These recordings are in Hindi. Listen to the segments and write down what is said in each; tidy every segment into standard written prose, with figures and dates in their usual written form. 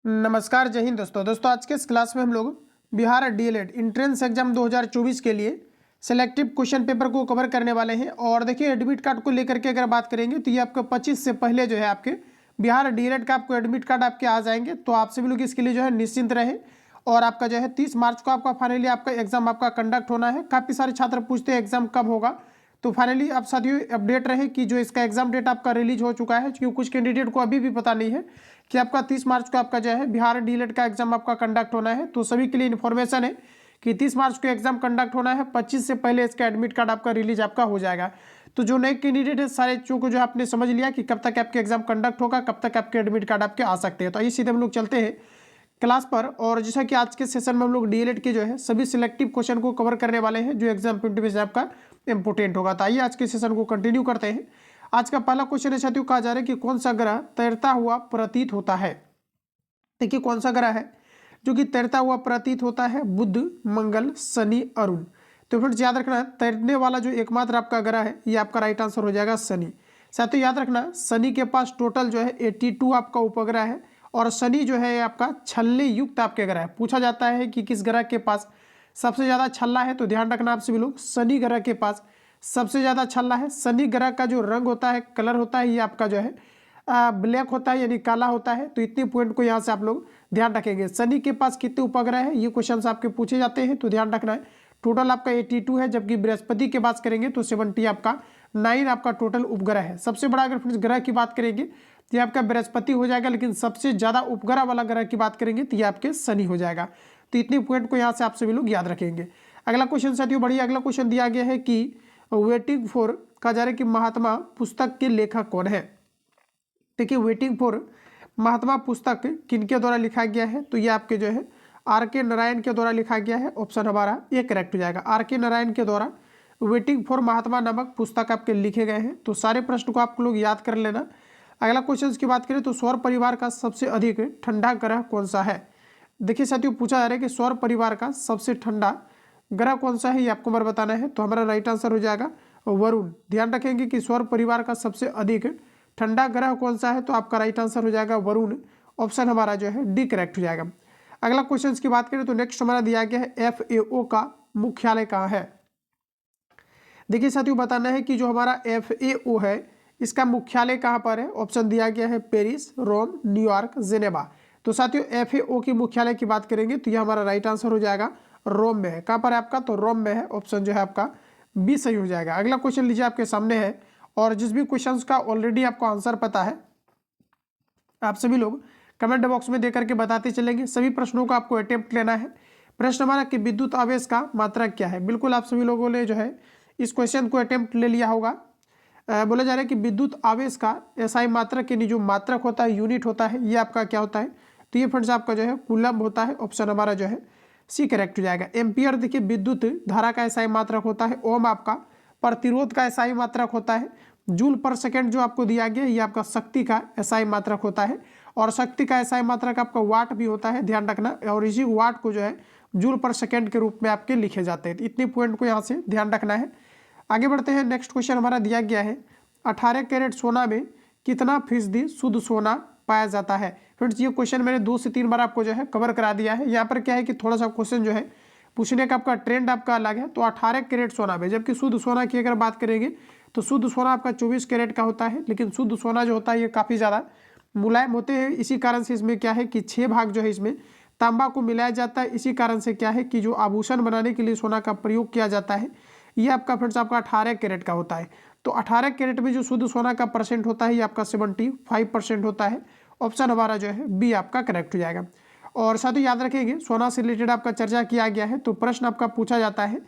नमस्कार, जय हिंद दोस्तों। आज के इस क्लास में हम लोग बिहार डीएलएड इंट्रेंस एग्जाम 2024 के लिए सिलेक्टिव क्वेश्चन पेपर को कवर करने वाले हैं। और देखिए, एडमिट कार्ड को लेकर के अगर बात करेंगे तो ये आपका 25 से पहले जो है आपके बिहार डीएलएड का आपको एडमिट कार्ड आपके आ जाएंगे। तो आप सभी लोग इसके लिए जो है निश्चिंत रहे। और आपका जो है 30 मार्च को आपका फाइनली आपका एग्जाम आपका कंडक्ट होना है। काफ़ी सारे छात्र पूछते हैं एग्जाम कब होगा, तो फाइनली आप साथियों अपडेट रहे कि जो इसका एग्जाम डेट आपका रिलीज हो चुका है, क्योंकि कुछ कैंडिडेट को अभी भी पता नहीं है कि आपका 30 मार्च को आपका जो है बिहार डीएलएड का एग्जाम आपका कंडक्ट होना है। तो सभी के लिए इन्फॉर्मेशन है कि 30 मार्च को एग्जाम कंडक्ट होना है, 25 से पहले इसका एडमिट कार्ड आपका रिलीज आपका हो जाएगा। तो जो नए कैंडिडेट है सारे चीज़ों को जो आपने समझ लिया कि कब तक आपके एग्जाम कंडक्ट होगा, कब तक आपके एडमिट कार्ड आपके आ सकते हैं। तो आइए सीधे हम लोग चलते हैं क्लास पर। और जैसा कि आज के सेशन में हम लोग डीएलएड के जो है सभी सिलेक्टिव क्वेश्चन को कवर करने वाले हैं जो एग्जाम पॉइंट ऑफ व्यू से आपका इंपोर्टेंट होगा। तो आइए आज के सेशन को कंटिन्यू करते हैं। आज का पहला क्वेश्चन है साथियों, कहा जा रहा है कि कौन सा ग्रह तैरता हुआ प्रतीत होता है। देखिए, कौन सा ग्रह है जो कि तैरता हुआ प्रतीत होता है? बुध, मंगल, शनि, अरुण। तो फ्रेंड्स याद रखना, तैरने वाला जो एकमात्र आपका ग्रह है ये आपका राइट आंसर हो जाएगा शनि। साथियों याद रखना, शनि के पास टोटल जो है 82 आपका उपग्रह है। और शनि जो है आपका छल्ले युक्त आपके ग्रह है। पूछा जाता है कि किस ग्रह के पास सबसे ज़्यादा छल्ला है, तो ध्यान रखना आप सभी लोग, शनि ग्रह के पास सबसे ज़्यादा छल्ला है। शनि ग्रह का जो रंग होता है, कलर होता है, ये आपका जो है ब्लैक होता है, यानी काला होता है। तो इतने पॉइंट को यहाँ से आप लोग ध्यान रखेंगे। शनि के पास कितने उपग्रह है, ये क्वेश्चन आपके पूछे जाते हैं, तो ध्यान रखना है। टोटल आपका 82 है, जबकि बृहस्पति की बात करेंगे तो 70 आपका 9 आपका टोटल उपग्रह है। सबसे बड़ा अगर फ्रेंड्स ग्रह की बात करेंगे तो ये आपका बृहस्पति हो जाएगा, लेकिन सबसे ज़्यादा उपग्रह वाला ग्रह की बात करेंगे तो ये आपके शनि हो जाएगा। तो इतने पॉइंट को यहाँ से आप सभी लोग याद रखेंगे। अगला क्वेश्चन साथियों बढ़िया, अगला क्वेश्चन दिया गया है कि वेटिंग फॉर, कहा जा रहा है कि महात्मा पुस्तक के लेखक कौन है। देखिए, वेटिंग फॉर महात्मा पुस्तक किनके द्वारा लिखा गया है, तो ये आपके जो है आर.के. नारायण के द्वारा लिखा गया है। ऑप्शन हमारा ये करेक्ट हो जाएगा, आर.के. नारायण के द्वारा वेटिंग फॉर महात्मा नामक पुस्तक आपके लिखे गए हैं। तो सारे प्रश्न को आप लोग याद कर लेना। अगला क्वेश्चन की बात करें तो सौर परिवार का सबसे अधिक ठंडा ग्रह कौन सा है। देखिए साथियों, पूछा जा रहा है कि सौर परिवार का सबसे ठंडा ग्रह कौन सा है, ये आपको हमारा बताना है। तो हमारा राइट आंसर हो जाएगा वरुण। ध्यान रखेंगे कि सौर परिवार का सबसे अधिक ठंडा ग्रह कौन सा है, तो आपका राइट आंसर हो जाएगा वरुण। ऑप्शन हमारा जो है डी करेक्ट हो जाएगा। अगला क्वेश्चन की बात करें तो नेक्स्ट हमारा दिया गया है FAO का मुख्यालय कहाँ है। देखिए साथियों, बताना है कि जो हमारा FAO है इसका मुख्यालय कहाँ पर है। ऑप्शन दिया गया है पेरिस, रोम, न्यूयॉर्क, जेनेवा। तो साथियों FAO की मुख्यालय की बात करेंगे तो ये हमारा राइट आंसर हो जाएगा रोम में है। कहाँ पर है आपका, तो रोम में है। ऑप्शन जो है आपका बी सही हो जाएगा। अगला क्वेश्चन लीजिए आपके सामने है, और जिस भी क्वेश्चन का ऑलरेडी आपको आंसर पता है आप सभी लोग कमेंट बॉक्स में देकर के बताते चलेंगे। सभी प्रश्नों को आपको अटेम्प्ट लेना है। प्रश्न हमारा कि विद्युत आवेश का मात्रक क्या है। बिल्कुल आप सभी लोगों ने जो है इस क्वेश्चन को अटेम्प्ट ले लिया होगा। बोला जा रहा है कि विद्युत आवेश का एसआई मात्रक यानी जो मात्रक होता है, यूनिट होता है, ये आपका क्या होता है, तो ये फ्रेंड्स आपका जो है कूलम्ब होता है। ऑप्शन हमारा जो है सी करेक्ट हो जाएगा। एम्पियर देखिए विद्युत धारा का एसआई मात्रक होता है। ओम आपका प्रतिरोध का एसआई मात्रक होता है। जूल पर सेकेंड जो आपको दिया गया ये आपका शक्ति का एसआई मात्रक होता है। और शक्ति का एसआई मात्रक आपका वाट भी होता है, ध्यान रखना। और इसी वाट को जो है जूल पर सेकेंड के रूप में आपके लिखे जाते हैं। इतने पॉइंट को यहाँ से ध्यान रखना है। आगे बढ़ते हैं। नेक्स्ट क्वेश्चन हमारा दिया गया है 18 कैरेट सोना में कितना फीसदी शुद्ध सोना पाया जाता है। फ्रेंड्स ये क्वेश्चन मैंने 2 से 3 बार आपको जो है कवर करा दिया है। यहाँ पर क्या है कि थोड़ा सा क्वेश्चन जो है पूछने का आपका ट्रेंड आपका अलग है। तो 18 कैरेट सोना में, जबकि शुद्ध सोना की अगर बात करेंगे तो शुद्ध सोना आपका 24 कैरेट का होता है। लेकिन शुद्ध सोना जो होता है ये काफ़ी ज़्यादा मुलायम होते हैं। इसी कारण से इसमें क्या है कि 6 भाग जो है इसमें तांबा को मिलाया जाता है। इसी कारण से क्या है कि जो आभूषण बनाने के लिए सोना का प्रयोग किया जाता है ये आपका फ्रेंड्स आपका 18 कैरेट का होता है। तो 18 कैरेट में जो शुद्ध सोना का परसेंट होता है ये आपका 75% होता है। ऑप्शन हमारा जो है बी आपका करेक्ट हो जाएगा। और साथ ही याद रखेंगे सोना से रिलेटेड आपका चर्चा किया गया है। तो प्रश्न आपका पूछा जाता है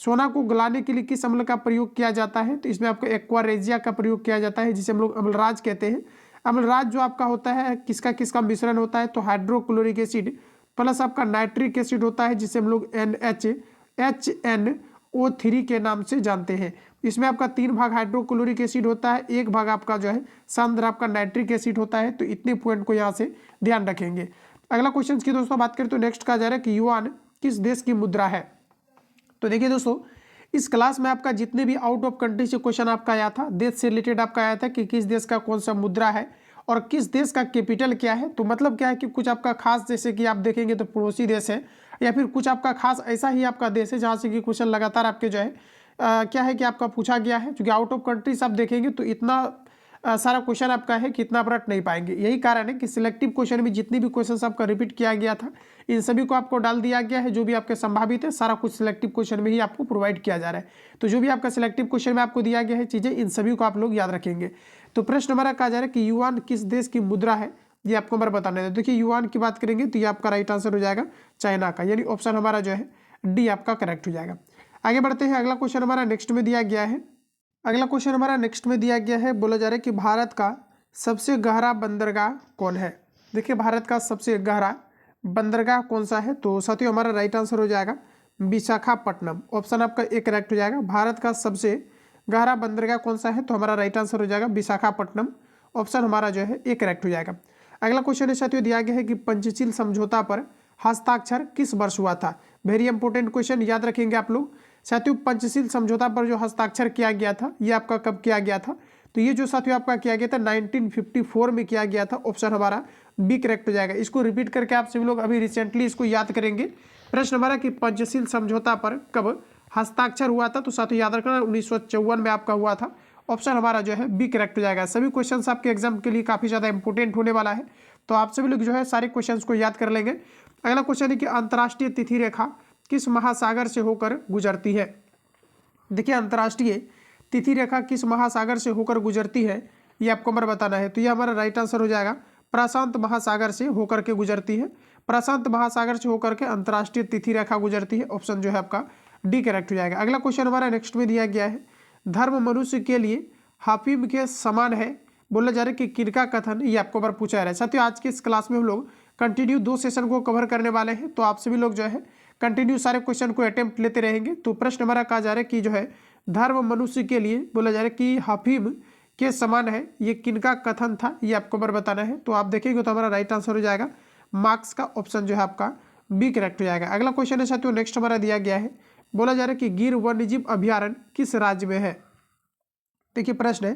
सोना को गलाने के लिए किस अम्ल का प्रयोग किया जाता है। तो इसमें आपको एक्वा रेजिया का प्रयोग किया जाता है, जिसे हम लोग अम्लराज कहते हैं। अम्लराज जो आपका होता है किसका किसका मिश्रण होता है, तो हाइड्रोक्लोरिक एसिड प्लस आपका नाइट्रिक एसिड होता है, जिसे हम लोग NHNO3 के नाम से जानते हैं। इसमें आपका 3 भाग हाइड्रोक्लोरिक एसिड होता है, 1 भाग आपका जो है सांद्र आपका नाइट्रिक एसिड होता है। तो इतने पॉइंट को यहाँ से ध्यान रखेंगे। अगला क्वेश्चन की दोस्तों बात करें तो नेक्स्ट कहा जा रहा है कि युआन किस देश की मुद्रा है। तो देखिए दोस्तों, इस क्लास में आपका जितने भी आउट ऑफ कंट्री से क्वेश्चन आपका आया था, देश से रिलेटेड आपका आया था कि किस देश का कौन सा मुद्रा है। और किस देश का कैपिटल क्या है। तो मतलब क्या है कि कुछ आपका खास, जैसे कि आप देखेंगे तो पड़ोसी देश है, या फिर कुछ आपका खास ऐसा ही आपका देश है जहाँ से कि क्वेश्चन लगातार आपके जो है क्या है कि आपका पूछा गया है। क्योंकि आउट ऑफ कंट्रीज आप देखेंगे तो इतना सारा क्वेश्चन आपका है कि इतना आप रट नहीं पाएंगे। यही कारण है कि सिलेक्टिव क्वेश्चन में जितनी भी क्वेश्चंस आपका रिपीट किया गया था इन सभी को आपको डाल दिया गया है। जो भी आपके संभावित है सारा कुछ सिलेक्टिव क्वेश्चन में ही आपको प्रोवाइड किया जा रहा है। तो जो भी आपका सिलेक्टिव क्वेश्चन में आपको दिया गया है चीज़ें, इन सभी को आप लोग याद रखेंगे। तो प्रश्न हमारा कहा जा रहा है कि युआन किस देश की मुद्रा है, ये आपको हमारा बताना है। देखिए युआन की बात करेंगे तो ये आपका राइट आंसर हो जाएगा चाइना का, यानी ऑप्शन हमारा जो है डी आपका करेक्ट हो जाएगा। आगे बढ़ते हैं, अगला क्वेश्चन हमारा नेक्स्ट में दिया गया है। अगला क्वेश्चन हमारा नेक्स्ट में दिया गया है, बोला जा रहा है कि भारत का सबसे गहरा बंदरगाह कौन है। देखिए भारत का सबसे गहरा बंदरगाह कौन सा है, तो साथियों हमारा राइट आंसर हो जाएगा विशाखापट्टनम। ऑप्शन आपका ए करेक्ट हो जाएगा। भारत का सबसे गहरा बंदरगाह कौन सा है, तो हमारा राइट आंसर हो जाएगा विशाखापट्टनम। ऑप्शन हमारा जो है ए करेक्ट हो जाएगा। अगला क्वेश्चन है साथियों दिया गया है कि पंचशील समझौता पर हस्ताक्षर किस वर्ष हुआ था। वेरी इंपॉर्टेंट क्वेश्चन, याद रखेंगे आप लोग। साथियों पंचशील समझौता पर जो हस्ताक्षर किया गया था ये आपका कब किया गया था, तो ये जो साथियों आपका किया गया था 1954 में किया गया था। ऑप्शन हमारा बी करेक्ट हो जाएगा। इसको रिपीट करके आप सभी लोग अभी रिसेंटली इसको याद करेंगे। प्रश्न हमारा कि पंचशील समझौता पर कब हस्ताक्षर हुआ था, तो साथियों याद रखना 1954 में आपका हुआ था। ऑप्शन हमारा जो है बी करेक्ट हो जाएगा। सभी क्वेश्चन आपके एग्जाम के लिए काफ़ी ज़्यादा इंपॉर्टेंट होने वाला है, तो आप सभी लोग जो है सारे क्वेश्चन को याद कर लेंगे। अगला क्वेश्चन है कि अंतर्राष्ट्रीय तिथि रेखा किस महासागर से होकर गुजरती है। देखिए अंतर्राष्ट्रीय तिथि रेखा किस महासागर से होकर गुजरती है, ये आपको हमारा बताना है। तो ये हमारा राइट आंसर हो जाएगा प्रशांत महासागर से होकर के गुजरती है। प्रशांत महासागर से होकर के अंतर्राष्ट्रीय तिथि रेखा गुजरती है। ऑप्शन जो है आपका डी करेक्ट हो जाएगा। अगला क्वेश्चन हमारा नेक्स्ट में दिया गया है, धर्म मनुष्य के लिए हाफिम के समान है, बोला जा रहा है कि किनका कथन, ये आपको बार पूछा जा रहा है। साथियों आज के इस क्लास में हम लोग कंटिन्यू 2 सेशन को कवर करने वाले हैं, तो आप सभी लोग जो है कंटिन्यू सारे क्वेश्चन को अटेम्प्ट लेते रहेंगे। तो प्रश्न हमारा कहा जा रहा है कि जो है धर्म मनुष्य के लिए बोला जा रहा है कि हाफिम के समान है, ये किनका कथन था, ये आपको बार बताना है। तो आप देखेंगे तो हमारा राइट आंसर हो जाएगा मार्क्स का ऑप्शन जो है आपका बी करेक्ट हो जाएगा। अगला क्वेश्चन है साथियों नेक्स्ट हमारा दिया गया है, बोला जा रहा है कि गिर वन्यजीव अभ्यारण्य किस राज्य में है। देखिए प्रश्न है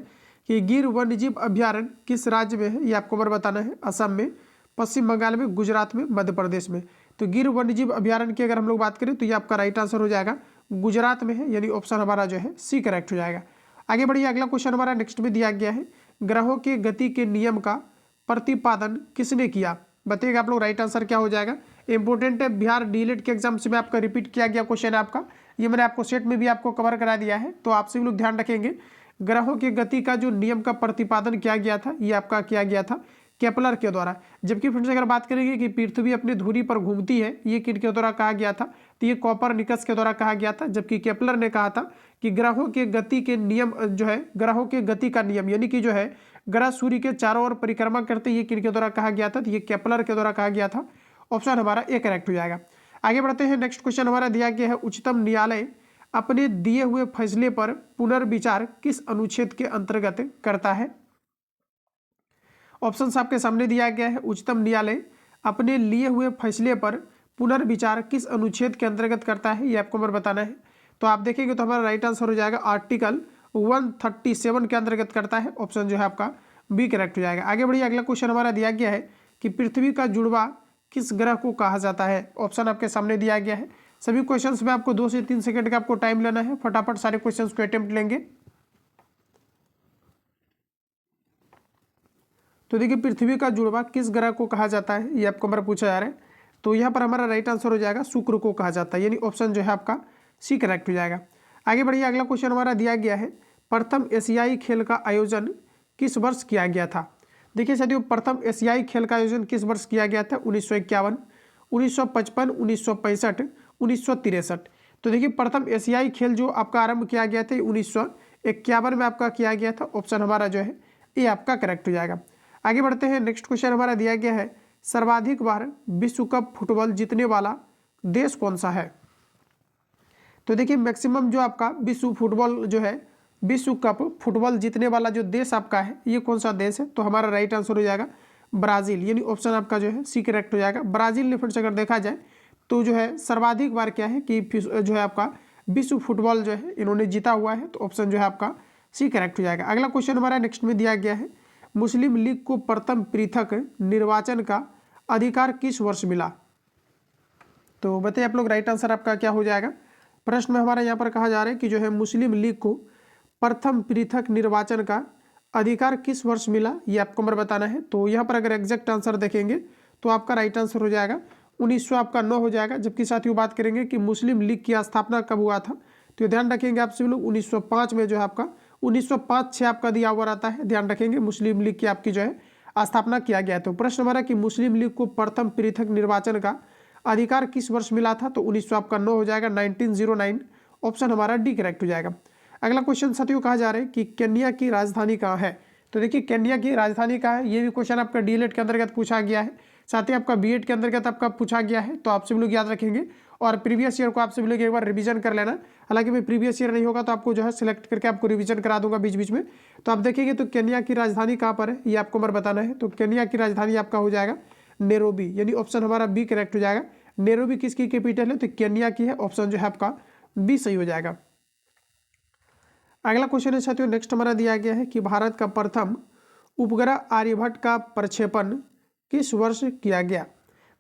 कि गिर वन्यजीव अभ्यारण्य किस राज्य में है, ये आपको बार बताना है। असम में, पश्चिम बंगाल में, गुजरात में, मध्य प्रदेश में। तो गिर वन्यजीव अभ्यारण्य की अगर हम लोग बात करें तो ये आपका राइट आंसर हो जाएगा गुजरात में है, यानी ऑप्शन हमारा जो है सी करेक्ट हो जाएगा। आगे बढ़िए, अगला क्वेश्चन हमारा नेक्स्ट में दिया गया है, ग्रहों के गति के नियम का प्रतिपादन किसने किया। बताइएगा आप लोग राइट आंसर क्या हो जाएगा। इंपॉर्टेंट है, बिहार डीएलएड के एग्जाम से में आपका रिपीट किया गया क्वेश्चन है आपका, ये मैंने आपको सेट में भी आपको कवर करा दिया है। तो आप सभी लोग ध्यान रखेंगे, ग्रहों की गति का जो नियम का प्रतिपादन किया गया था ये आपका किया गया था केपलर के द्वारा। जबकि फ्रेंड्स अगर बात करेंगे कि पृथ्वी अपनी धुरी पर घूमती है, ये किनके द्वारा कहा गया था, तो ये कोपरनिकस के द्वारा कहा गया था। जबकि केपलर ने कहा था कि ग्रहों के गति के नियम जो है, ग्रहों के गति का नियम यानी कि जो है ग्रह सूर्य के चारों ओर परिक्रमा करते, ये किनके द्वारा कहा गया था, तो ये केपलर के द्वारा कहा गया था। ऑप्शन हमारा ए करेक्ट हो जाएगा। आगे बढ़ते हैं, नेक्स्ट क्वेश्चन हमारा दिया गया है, उच्चतम न्यायालय अपने दिए हुए फैसले पर पुनर्विचार किस अनुच्छेद के अंतर्गत करता है। ऑप्शंस आपके सामने दिया गया है, उच्चतम न्यायालय अपने लिए हुए फैसले पर पुनर्विचार किस अनुच्छेद के अंतर्गत करता है, ये आपको हमें बताना है। तो आप देखेंगे तो हमारा राइट आंसर हो जाएगा आर्टिकल 137 के अंतर्गत करता है। ऑप्शन जो है आपका बी करेक्ट हो जाएगा। आगे बढ़िए, अगला क्वेश्चन हमारा दिया गया है कि पृथ्वी का जुड़वा किस ग्रह को कहा जाता है। ऑप्शन आपके सामने दिया गया है। सभी क्वेश्चंस में आपको 2 से 3 सेकंड का आपको टाइम लेना है, फटाफट सारे क्वेश्चंस को अटेम्प्ट लेंगे। तो देखिए पृथ्वी का जुड़वा किस ग्रह को कहा जाता है, ये आपको हमारा पूछा जा रहा है। तो यहाँ पर हमारा राइट आंसर हो जाएगा शुक्र को कहा जाता है, यानी ऑप्शन जो है आपका सी करेक्ट हो जाएगा। आगे बढ़िए, अगला क्वेश्चन हमारा दिया गया है, प्रथम एशियाई खेल का आयोजन किस वर्ष किया गया था। देखिए साथियों प्रथम एशियाई खेल का आयोजन किस वर्ष किया गया था, 1951, 1955, 1965, 1963। तो देखिए प्रथम एशियाई खेल जो आपका आरंभ किया गया था 1951 में आपका किया गया था। ऑप्शन हमारा जो है ये आपका करेक्ट हो जाएगा। आगे बढ़ते हैं, नेक्स्ट क्वेश्चन हमारा दिया गया है, सर्वाधिक बार विश्व कप फुटबॉल जीतने वाला देश कौन सा है। तो देखिए मैक्सिमम जो आपका विश्व फुटबॉल जो है, विश्व कप फुटबॉल जीतने वाला जो देश आपका है ये कौन सा देश है, तो हमारा राइट आंसर हो जाएगा ब्राज़ील, यानी ऑप्शन आपका जो है सी करेक्ट हो जाएगा। ब्राज़ील ने फिर से अगर देखा जाए तो जो है सर्वाधिक बार क्या है कि जो है आपका विश्व फुटबॉल जो है इन्होंने जीता हुआ है। तो ऑप्शन जो है आपका सी करेक्ट हो जाएगा। अगला क्वेश्चन हमारा नेक्स्ट में दिया गया है, मुस्लिम लीग को प्रथम पृथक निर्वाचन का अधिकार किस वर्ष मिला? तो बताइए आप लोग, राइट आंसर आपका क्या हो जाएगा? प्रश्न में हमारा यहाँ पर कहा जा रहा है कि जो है मुस्लिम लीग को प्रथम पृथक निर्वाचन का अधिकार किस वर्ष मिला, ये आपको हमारा बताना है। तो यहाँ पर अगर एग्जैक्ट आंसर देखेंगे तो आपका राइट आंसर हो जाएगा 1900 आपका 9 हो जाएगा। जबकि साथियों बात करेंगे कि मुस्लिम लीग की स्थापना कब हुआ था, तो ध्यान रखेंगे आप सभी लोग 1905 में जो है आपका 1905-6 आपका दिया हुआ रहता है। ध्यान रखेंगे मुस्लिम लीग की आपकी जो है स्थापना किया गया है। तो प्रश्न हमारा कि मुस्लिम लीग को प्रथम पृथक निर्वाचन का अधिकार किस वर्ष मिला था, तो 1900 आपका 9 हो जाएगा, 1909 ऑप्शन हमारा डी करेक्ट हो जाएगा। अगला क्वेश्चन साथियों कहा जा रहा है कि केन्या की राजधानी कहाँ है? तो देखिए केन्या की राजधानी कहाँ है, ये भी क्वेश्चन आपका डीएलएड के अंतर्गत पूछा गया है, साथ ही आपका बीएड के अंतर्गत आपका पूछा गया है। तो आप सभी लोग याद रखेंगे और प्रीवियस ईयर को आप सभी लोग एक बार रिवीजन कर लेना। हालांकि मैं प्रीवियस ईयर नहीं होगा तो आपको जो है सिलेक्ट करके आपको रिवीजन करा दूंगा बीच बीच में। तो आप देखेंगे तो केन्या की राजधानी कहाँ पर है, ये आपको हमारा बताना है। तो केन्या की राजधानी आपका हो जाएगा नैरोबी, यानी ऑप्शन हमारा बी करेक्ट हो जाएगा। नैरोबी किसकी कैपिटल है, तो केन्या की है, ऑप्शन जो है आपका बी सही हो जाएगा। अगला क्वेश्चन है साथियों, नेक्स्ट हमारा दिया गया है कि भारत का प्रथम उपग्रह आर्यभट्ट का प्रक्षेपण किस वर्ष किया गया?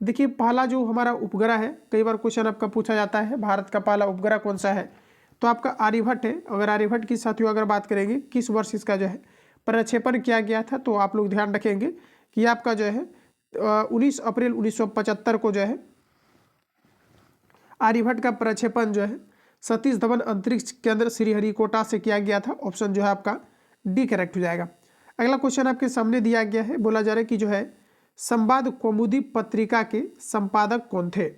देखिए पहला जो हमारा उपग्रह है, कई बार क्वेश्चन आपका पूछा जाता है भारत का पहला उपग्रह कौन सा है, तो आपका आर्यभट्ट है। अगर आर्यभट्ट की साथियों अगर बात करेंगे किस वर्ष इसका जो है प्रक्षेपण किया गया था, तो आप लोग ध्यान रखेंगे कि आपका जो है 19 अप्रैल 1975 को जो है आर्यभट्ट का प्रक्षेपण जो है सतीश धवन अंतरिक्ष केंद्र श्रीहरिकोटा से किया गया था। ऑप्शन जो है आपका डी करेक्ट हो जाएगा। अगला क्वेश्चन आपके सामने दिया गया है, बोला जा रहा है कि जो है संवाद कौमुदी पत्रिका के संपादक कौन थे?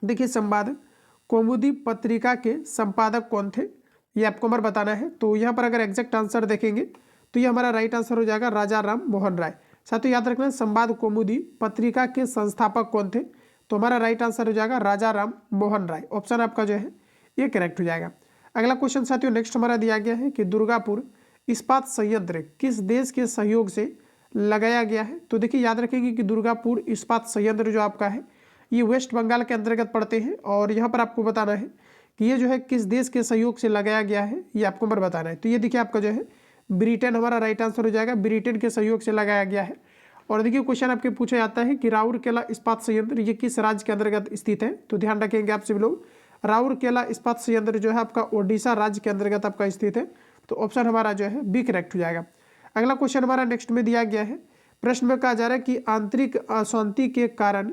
देखिए संवाद कौमुदी पत्रिका के संपादक कौन थे, ये आपको हमारा बताना है। तो यहाँ पर अगर एग्जैक्ट आंसर देखेंगे तो ये हमारा राइट आंसर हो जाएगा राजा राम मोहन राय। साथियों याद रखना संवाद कौमुदी पत्रिका के संस्थापक कौन थे, तो हमारा राइट आंसर हो जाएगा राजा राम मोहन राय। ऑप्शन आपका जो है ये करेक्ट हो जाएगा। अगला क्वेश्चन साथियों नेक्स्ट हमारा दिया गया है कि दुर्गापुर इस्पात संयंत्र किस देश के सहयोग से लगाया गया है? तो देखिए याद रखेंगे कि दुर्गापुर इस्पात संयंत्र जो आपका है ये वेस्ट बंगाल के अंतर्गत पड़ते हैं, और यहाँ पर आपको बताना है कि ये जो है किस देश के सहयोग से लगाया गया है, ये आपको पर बताना है। तो ये देखिए आपका जो है ब्रिटेन हमारा राइट आंसर हो जाएगा, ब्रिटेन के सहयोग से लगाया गया है। और देखिए क्वेश्चन आपके पूछा जाता है कि राउरकेला इस्पात संयंत्र ये किस राज्य के अंतर्गत स्थित है? तो ध्यान रखेंगे आप सभी लोग, राउरकेला इस्पात संयंत्र जो है आपका ओडिशा राज्य के अंतर्गत आपका स्थित है। तो ऑप्शन हमारा जो है बी करेक्ट हो जाएगा। अगला क्वेश्चन हमारा नेक्स्ट में दिया गया है, प्रश्न में कहा जा रहा है कि आंतरिक अशांति के कारण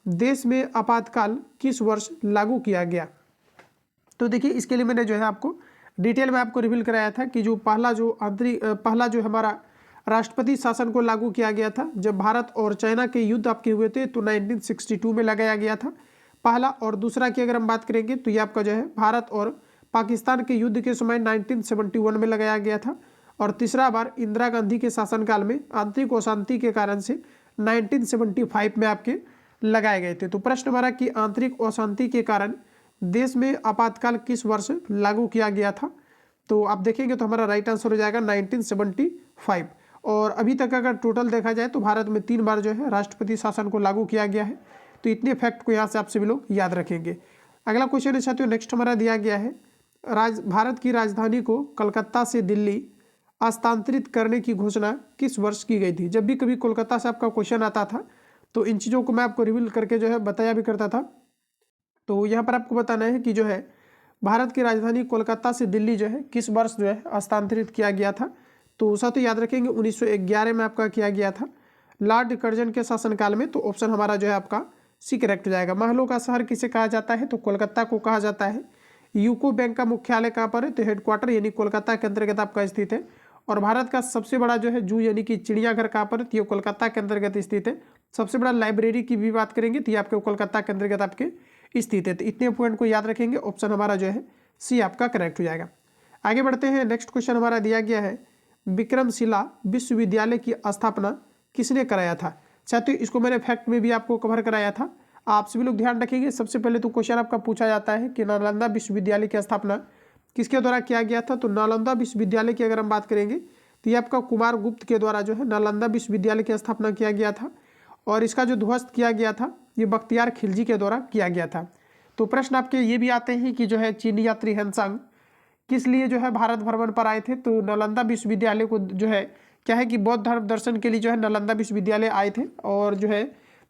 देश में आपातकाल किस वर्ष लागू किया गया? तो देखिए इसके लिए मैंने जो है आपको डिटेल में आपको रिवील कराया था कि जो पहला जो हमारा राष्ट्रपति शासन को लागू किया गया था जब भारत और चाइना के युद्ध आपके हुए थे, तो 1962 में लगाया गया था पहला। और दूसरा की अगर हम बात करेंगे तो ये आपका जो है भारत और पाकिस्तान के युद्ध के समय 1971 में लगाया गया था। और तीसरा बार इंदिरा गांधी के शासनकाल में आंतरिक अशांति के कारण से 1975 में आपके लगाए गए थे। तो प्रश्न हमारा कि आंतरिक अशांति के कारण देश में आपातकाल किस वर्ष लागू किया गया था? तो आप देखेंगे तो हमारा राइट आंसर हो जाएगा 1975। और अभी तक अगर टोटल देखा जाए तो भारत में 3 बार जो है राष्ट्रपति शासन को लागू किया गया है। तो इतने फैक्ट को यहाँ से आप सभी लोग याद रखेंगे। अगला क्वेश्चन है साथियों नेक्स्ट हमारा दिया गया है, भारत की राजधानी को कलकत्ता से दिल्ली हस्तांतरित करने की घोषणा किस वर्ष की गई थी? जब भी कभी कोलकाता से आपका क्वेश्चन आता था तो इन चीज़ों को मैं आपको रिवील करके जो है बताया भी करता था। तो यहाँ पर आपको बताना है कि जो है भारत की राजधानी कोलकाता से दिल्ली जो है किस वर्ष जो है हस्तांतरित किया गया था? तो साथियों याद रखेंगे 1911 में आपका किया गया था लॉर्ड कर्जन के शासनकाल में। तो ऑप्शन हमारा जो है आपका सी करेक्ट हो जाएगा। महलों का शहर किसे कहा जाता है? तो कोलकाता को कहा जाता है। यूको बैंक का मुख्यालय कहाँ पर है? तो हेडक्वार्टर यानी कोलकाता के अंतर्गत आपका स्थित है। और भारत का सबसे बड़ा जो है जू यानी कि चिड़ियाघर कहाँ पर है? तो ये कोलकाता के अंतर्गत स्थित है। सबसे बड़ा लाइब्रेरी की भी बात करेंगे तो ये आपके कोलकाता के अंतर्गत आपके स्थित है। तो इतने पॉइंट को याद रखेंगे, ऑप्शन हमारा जो है सी आपका करेक्ट हो जाएगा। आगे बढ़ते हैं, नेक्स्ट क्वेश्चन हमारा दिया गया है, विक्रमशिला विश्वविद्यालय की स्थापना किसने कराया था? साथियों इसको मैंने फैक्ट में भी आपको कवर कराया था, आप सभी लोग ध्यान रखेंगे। सबसे पहले तो क्वेश्चन आपका पूछा जाता है कि नालंदा विश्वविद्यालय की स्थापना किसके द्वारा किया गया था? तो नालंदा विश्वविद्यालय की अगर हम बात करेंगे तो ये आपका कुमार गुप्त के द्वारा जो है नालंदा विश्वविद्यालय की स्थापना किया गया था। और इसका जो ध्वस्त किया गया था ये बख्तियार खिलजी के द्वारा किया गया था। तो प्रश्न आपके ये भी आते हैं कि जो है चीनी यात्री हेनसांग किस लिए जो है भारत भ्रमण पर आए थे? तो नालंदा विश्वविद्यालय को जो है क्या है कि बौद्ध धर्म दर्शन के लिए जो है नालंदा विश्वविद्यालय आए थे। और जो है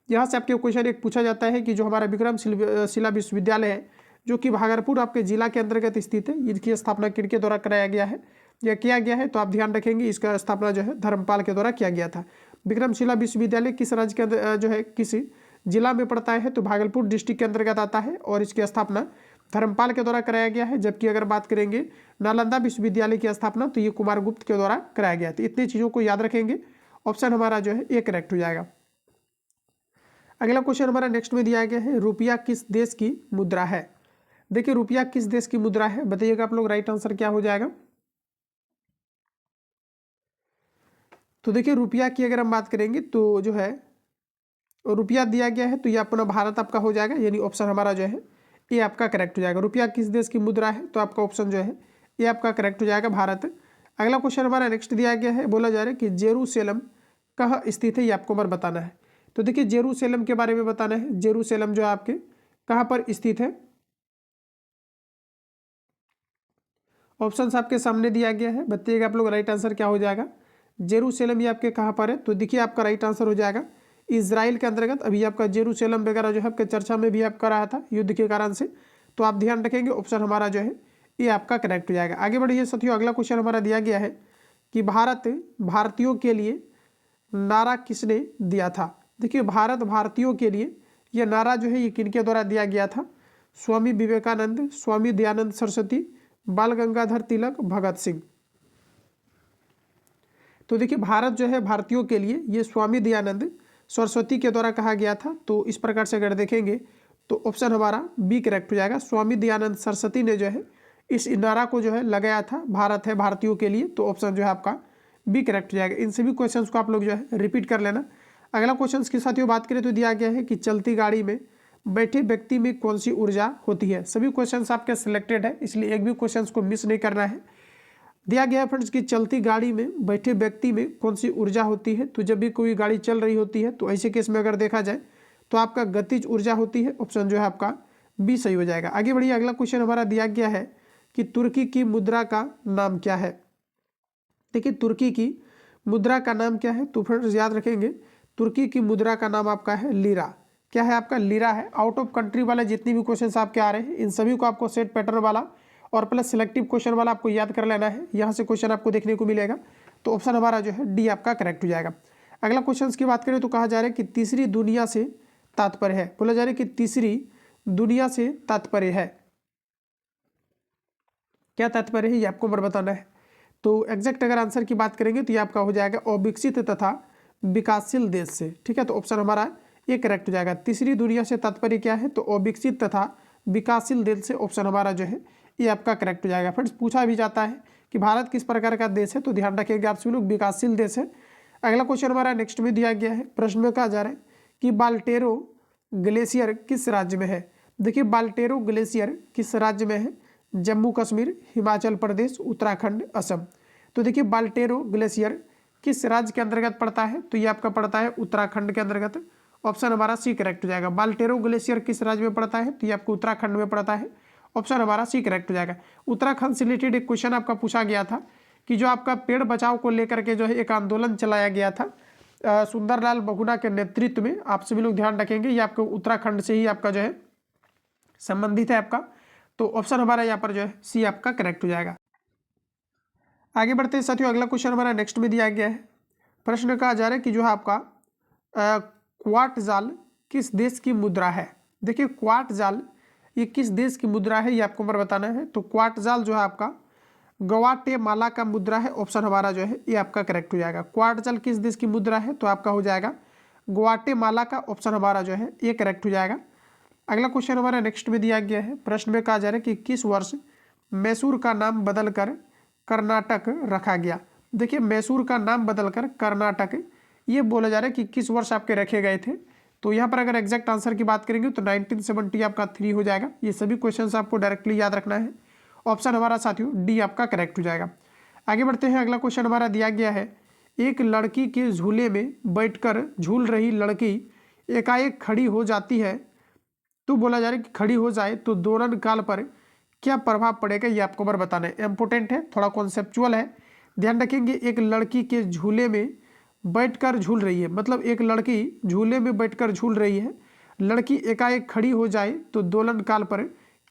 यहाँ से आपके क्वेश्चन एक पूछा जाता है कि जो हमारा विक्रमशिला विश्वविद्यालय है जो कि भागलपुर आपके जिला के अंतर्गत स्थित है, इनकी स्थापना किनके द्वारा कराया गया है या किया गया है, तो आप ध्यान रखेंगे इसका स्थापना जो है धर्मपाल के द्वारा किया गया था। विक्रमशिला विश्वविद्यालय किस राज्य के अंदर जो है किस जिला में पड़ता है, तो भागलपुर डिस्ट्रिक्ट के अंतर्गत आता है और इसकी स्थापना धर्मपाल के द्वारा कराया गया है। जबकि अगर बात करेंगे नालंदा विश्वविद्यालय की स्थापना तो ये कुमारगुप्त के द्वारा कराया गया था। इतनी चीज़ों को याद रखेंगे, ऑप्शन हमारा जो है ए करेक्ट हो जाएगा। अगला क्वेश्चन हमारा नेक्स्ट में दिया गया है, रुपया किस देश की मुद्रा है। देखिए रुपया किस देश की मुद्रा है, बताइएगा आप लोग राइट आंसर क्या हो जाएगा। तो देखिए रुपया की अगर हम बात करेंगे तो जो है रुपया दिया गया है तो ये अपना भारत आपका हो जाएगा, यानी ऑप्शन हमारा जो है ये आपका करेक्ट हो जाएगा। रुपया किस देश की मुद्रा है, तो आपका ऑप्शन जो है ये आपका करेक्ट हो जाएगा, भारत। अगला क्वेश्चन हमारा नेक्स्ट दिया गया है, बोला जा रहा है कि जेरूसलम कहाँ स्थित है, ये आपको बार बताना है। तो देखिए जेरूसलम के बारे में बताना है। जेरूसलम जो है आपके कहाँ पर स्थित है, ऑप्शंस आपके सामने दिया गया है, बताइएगा आप लोग राइट आंसर क्या हो जाएगा। जेरूसलम ये आपके कहाँ पर है, तो देखिए आपका राइट आंसर हो जाएगा इजराइल के अंतर्गत। अभी आपका जेरूसलम वगैरह जो है आपके चर्चा में भी आपका रहा था युद्ध के कारण से, तो आप ध्यान रखेंगे ऑप्शन हमारा जो है ये आपका करेक्ट हो जाएगा। आगे बढ़िए साथियों, अगला क्वेश्चन हमारा दिया गया है कि भारतीयों के लिए नारा किसने दिया था। देखिए भारत भारतीयों के लिए यह नारा जो है ये किनके द्वारा दिया गया था, स्वामी विवेकानंद, स्वामी दयानंद सरस्वती, बाल गंगाधर तिलक, भगत सिंह। तो देखिए भारत जो है भारतीयों के लिए ये स्वामी दयानंद सरस्वती के द्वारा कहा गया था। तो इस प्रकार से अगर देखेंगे तो ऑप्शन हमारा बी करेक्ट हो जाएगा। स्वामी दयानंद सरस्वती ने जो है इस नारा को जो है लगाया था, भारत है भारतीयों के लिए, तो ऑप्शन जो है आपका बी करेक्ट हो जाएगा। इन सभी क्वेश्चंस को आप लोग जो है रिपीट कर लेना। अगला क्वेश्चन के साथ बात करें तो दिया गया है कि चलती गाड़ी में बैठे व्यक्ति में कौन सी ऊर्जा होती है। सभी क्वेश्चन आपके सिलेक्टेड है, इसलिए एक भी क्वेश्चन को मिस नहीं करना है। दिया गया है फ्रेंड्स कि चलती गाड़ी में बैठे व्यक्ति में कौन सी ऊर्जा होती है। तो जब भी कोई गाड़ी चल रही होती है तो ऐसे केस में अगर देखा जाए तो आपका गतिज ऊर्जा होती है, ऑप्शन जो है आपका बी सही हो जाएगा। आगे बढ़िए, अगला क्वेश्चन हमारा दिया गया है कि तुर्की की मुद्रा का नाम क्या है। देखिए तुर्की की मुद्रा का नाम क्या है, तो फ्रेंड्स याद रखेंगे तुर्की की मुद्रा का नाम आपका है लीरा। क्या है आपका, लीरा है। आउट ऑफ कंट्री वाले जितनी भी क्वेश्चन आपके आ रहे हैं इन सभी को आपको सेट पैटर्न वाला और प्लस सिलेक्टिव क्वेश्चन वाला आपको याद कर लेना है, यहाँ से क्वेश्चन आपको देखने को मिलेगा। तो ऑप्शन हमारा जो है डी आपका करेक्ट हो जाएगा। अगला क्वेश्चन की बात करें तो कहा जा रहा है कि तीसरी दुनिया से तात्पर्य है। बोला जा रहा है कि तीसरी दुनिया से तात्पर्य है, क्या तात्पर्य है ये आपको बताना है। तो एग्जैक्ट अगर आंसर की बात करेंगे तो ये आपका हो जाएगा अविकसित तथा विकासशील देश से। ठीक है, तो ऑप्शन हमारा ये करेक्ट हो जाएगा। तीसरी दुनिया से तात्पर्य क्या है, तो अविकसित तथा विकासशील देश से, ऑप्शन हमारा जो है ये आपका करेक्ट हो जाएगा। फ्रेंड्स पूछा भी जाता है कि भारत किस प्रकार का देश है, तो ध्यान रखेंगे आप सभी लोग विकासशील देश है। अगला क्वेश्चन हमारा नेक्स्ट में दिया गया है, प्रश्न में कहा जा रहा है कि बाल्टेरो ग्लेशियर किस राज्य में है। देखिए बाल्टेरो ग्लेशियर किस राज्य में है, जम्मू कश्मीर, हिमाचल प्रदेश, उत्तराखंड, असम। तो देखिए बाल्टेरो ग्लेशियर किस राज्य के अंतर्गत पड़ता है, तो ये आपका पड़ता है उत्तराखंड के अंतर्गत, ऑप्शन हमारा सी करेक्ट हो जाएगा। बाल्टेरो ग्लेशियर किस राज्य में पड़ता है, तो ये आपको उत्तराखंड में पड़ता है, ऑप्शन हमारा सी करेक्ट हो जाएगा। उत्तराखंड से रिलेटेड एक क्वेश्चन आपका पूछा गया था कि जो आपका पेड़ बचाव को लेकर के जो है एक आंदोलन चलाया गया था सुंदरलाल बहुगुणा के नेतृत्व में, आप सभी लोग ध्यान रखेंगे ये आपको उत्तराखंड से ही आपका जो है संबंधित है आपका, तो ऑप्शन हमारा यहाँ पर जो है सी आपका करेक्ट हो जाएगा। आगे बढ़ते हैं साथियों, अगला क्वेश्चन हमारा नेक्स्ट में दिया गया है। प्रश्न कहा जा रहा है कि जो है आपका क्वाट जाल किस देश की मुद्रा है। देखिए क्वाट जाल ये किस देश की मुद्रा है ये आपको बताना है। तो क्वाट जाल जो है आपका ग्वाटेमाला का मुद्रा है, ऑप्शन हमारा जो है ये आपका करेक्ट हो जाएगा। क्वाट जाल किस देश की मुद्रा है, तो आपका हो जाएगा ग्वाटेमाला का, ऑप्शन हमारा जो है ये करेक्ट हो जाएगा। अगला क्वेश्चन हमारा नेक्स्ट में दिया गया है। प्रश्न में कहा जा रहा है कि किस वर्ष मैसूर का नाम बदलकर कर्नाटक रखा गया। देखिए मैसूर का नाम बदलकर कर्नाटक ये बोला जा रहा है कि किस वर्ष आपके रखे गए थे। तो यहाँ पर अगर एग्जैक्ट आंसर की बात करेंगे तो 1970 आपका 3 हो जाएगा। ये सभी क्वेश्चंस आपको डायरेक्टली याद रखना है, ऑप्शन हमारा साथियों डी आपका करेक्ट हो जाएगा। आगे बढ़ते हैं, अगला क्वेश्चन हमारा दिया गया है, एक लड़की के झूले में बैठकर झूल रही लड़की एकाएक खड़ी हो जाती है, तो बोला जा रहा है कि खड़ी हो जाए तो दोलन काल पर क्या प्रभाव पड़ेगा, ये आपको बार बताना है। इम्पोर्टेंट है, थोड़ा कॉन्सेप्चुअल है, ध्यान रखेंगे, एक लड़की के झूले में बैठकर झूल रही है, मतलब एक लड़की झूले में बैठकर झूल रही है, लड़की एकाएक खड़ी हो जाए तो दोलन काल पर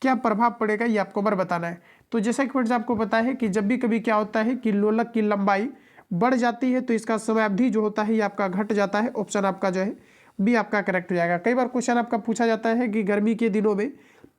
क्या प्रभाव पड़ेगा, ये आपको बार बताना है। तो जैसा कि फ्रेंड्स आपको पता है कि जब भी कभी क्या होता है कि लोलक की लंबाई बढ़ जाती है तो इसका समय अवधि जो होता है ये आपका घट जाता है। ऑप्शन आपका जो है बी आपका करेक्ट हो जाएगा। कई बार क्वेश्चन आपका पूछा जाता है कि गर्मी के दिनों में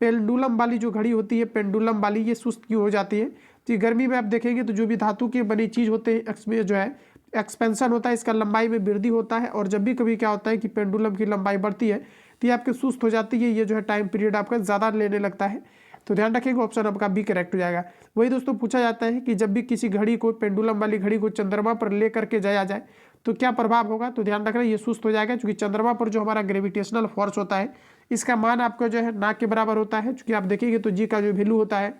पेंडुलम वाली जो घड़ी होती है, पेंडुलम वाली, ये सुस्त क्यों हो जाती है। तो गर्मी में आप देखेंगे तो जो भी धातु की बनी चीज़ होते हैं इसमें जो है एक्सपेंशन होता है, इसका लंबाई में वृद्धि होता है, और जब भी कभी क्या होता है कि पेंडुलम की लंबाई बढ़ती है तो ये आपके सुस्त हो जाती है, ये जो है टाइम पीरियड आपका ज़्यादा लेने लगता है। तो ध्यान रखेंगे ऑप्शन आपका बी करेक्ट हो जाएगा। वही दोस्तों पूछा जाता है कि जब भी किसी घड़ी को, पेंडुलम वाली घड़ी को चंद्रमा पर ले करके जाया जाए तो क्या प्रभाव होगा। तो ध्यान रखना ये सुस्त हो जाएगा, क्योंकि चंद्रमा पर जो हमारा ग्रेविटेशनल फोर्स होता है इसका मान आपका जो है ना के बराबर होता है। चूंकि आप देखेंगे तो जी का जो वैल्यू होता है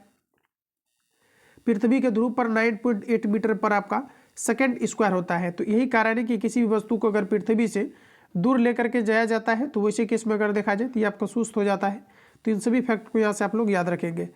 पृथ्वी के ध्रुव पर 9.8 मीटर पर आपका सेकेंड स्क्वायर होता है। तो यही कारण है कि किसी भी वस्तु को अगर पृथ्वी से दूर लेकर के जाया जाता है तो वैसे केस में अगर देखा जाए तो ये आपका सुस्त हो जाता है। तो इन सभी फैक्ट को यहाँ से आप लोग याद रखेंगे।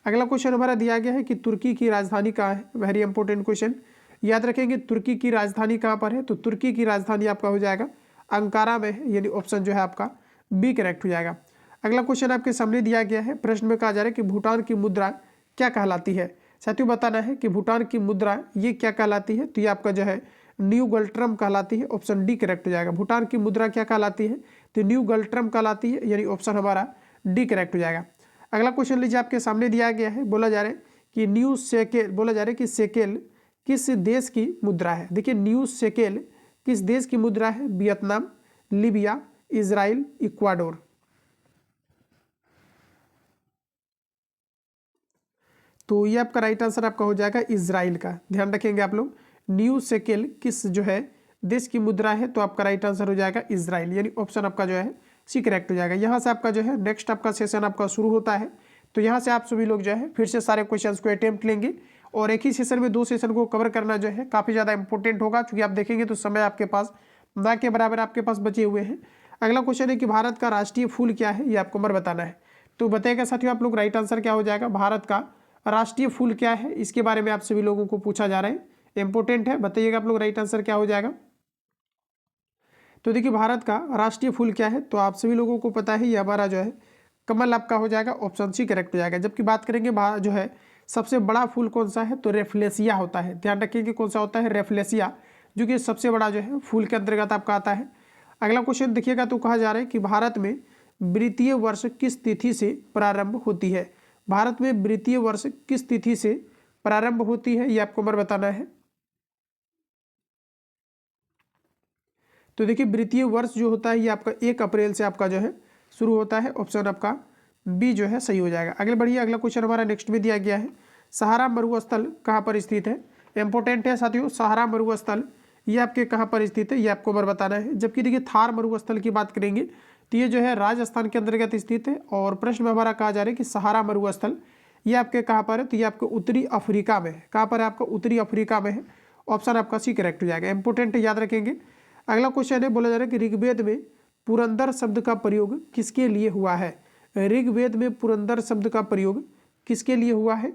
अगला क्वेश्चन हमारा दिया गया है कि तुर्की की राजधानी कहाँ है। वेरी इंपॉर्टेंट क्वेश्चन, याद रखेंगे तुर्की की राजधानी कहाँ पर है। तो तुर्की की राजधानी आपका हो जाएगा अंकारा में है, यानी ऑप्शन जो है आपका बी करेक्ट हो जाएगा। अगला क्वेश्चन आपके सामने दिया गया है, प्रश्न में कहा जा रहा है कि भूटान की मुद्रा क्या कहलाती है। साथियों बताना है कि भूटान की मुद्रा ये क्या कहलाती है। तो ये आपका जो है न्यू गल्ट्रम कहलाती है, ऑप्शन डी करेक्ट हो जाएगा। भूटान की मुद्रा क्या कहलाती है, तो न्यू गल्ट्रम कहलाती है, यानी ऑप्शन हमारा डी करेक्ट हो जाएगा। अगला क्वेश्चन लीजिए आपके सामने दिया गया है, बोला जा रहा है कि न्यू शेकेल, बोला जा रहा है कि शेकेल किस देश की मुद्रा है। देखिए न्यू शेकेल किस देश की मुद्रा है, वियतनाम, लीबिया, इजराइल, इक्वाडोर। तो ये आपका राइट आंसर आपका हो जाएगा इजराइल का। ध्यान रखेंगे आप लोग, न्यू शेकेल किस जो है देश की मुद्रा है, तो आपका राइट आंसर हो जाएगा इजराइल, यानी ऑप्शन आपका जो है सी करेक्ट हो जाएगा। यहाँ से आपका जो है नेक्स्ट आपका सेशन आपका शुरू होता है। तो यहाँ से आप सभी लोग जो है फिर से सारे क्वेश्चंस को अटेम्प्ट लेंगे, और एक ही सेशन में 2 सेशन को कवर करना जो है काफ़ी ज़्यादा इंपॉर्टेंट होगा, क्योंकि आप देखेंगे तो समय आपके पास ना के बराबर आपके पास बचे हुए हैं। अगला क्वेश्चन है कि भारत का राष्ट्रीय फूल क्या है, ये आपको बताना है। तो बताइएगा साथियों आप लोग राइट आंसर क्या हो जाएगा, भारत का राष्ट्रीय फूल क्या है, इसके बारे में आप सभी लोगों को पूछा जा रहा है, इंपॉर्टेंट है। बताइएगा आप लोग राइट आंसर क्या हो जाएगा। तो देखिए भारत का राष्ट्रीय फूल क्या है, तो आप सभी लोगों को पता है ये हमारा जो है कमल आपका हो जाएगा, ऑप्शन सी करेक्ट हो जाएगा। जबकि बात करेंगे जो है सबसे बड़ा फूल कौन सा है, तो रेफ्लेसिया होता है। ध्यान रखिए कौन सा होता है, रेफ्लेसिया, जो कि सबसे बड़ा जो है फूल के अंतर्गत आपका आता है। अगला क्वेश्चन देखिएगा, तो कहा जा रहा है कि भारत में वृत्तीय वर्ष किस तिथि से प्रारंभ होती है। भारत में वृत्तीय वर्ष किस तिथि से प्रारंभ होती है, ये आपको बताना है। तो देखिए वृत्तीय वर्ष जो होता है ये आपका 1 अप्रैल से आपका जो है शुरू होता है, ऑप्शन आपका बी जो है सही हो जाएगा। अगले बढ़िए, अगला क्वेश्चन हमारा नेक्स्ट में दिया गया है, सहारा मरुस्थल कहाँ पर स्थित है। इंपॉर्टेंट है साथियों, सहारा मरुस्थल ये आपके कहाँ पर स्थित है, ये आपको बताना है। जबकि देखिए थार मरुस्थल की बात करेंगे तो ये जो है राजस्थान के अंतर्गत स्थित है, और प्रश्न में हमारा कहा जा रहा है कि सहारा मरुस्थल ये आपके कहाँ पर है, तो ये आपके उत्तरी अफ्रीका में है। कहाँ पर है आपका, उत्तरी अफ्रीका में है, ऑप्शन आपका सी करेक्ट हो जाएगा। इंपॉर्टेंट याद रखेंगे। अगला क्वेश्चन है, बोला जा रहा है कि ऋग्वेद में पुरंदर शब्द का प्रयोग किसके लिए हुआ है। ऋग्वेद में पुरंदर शब्द का प्रयोग किसके लिए हुआ है।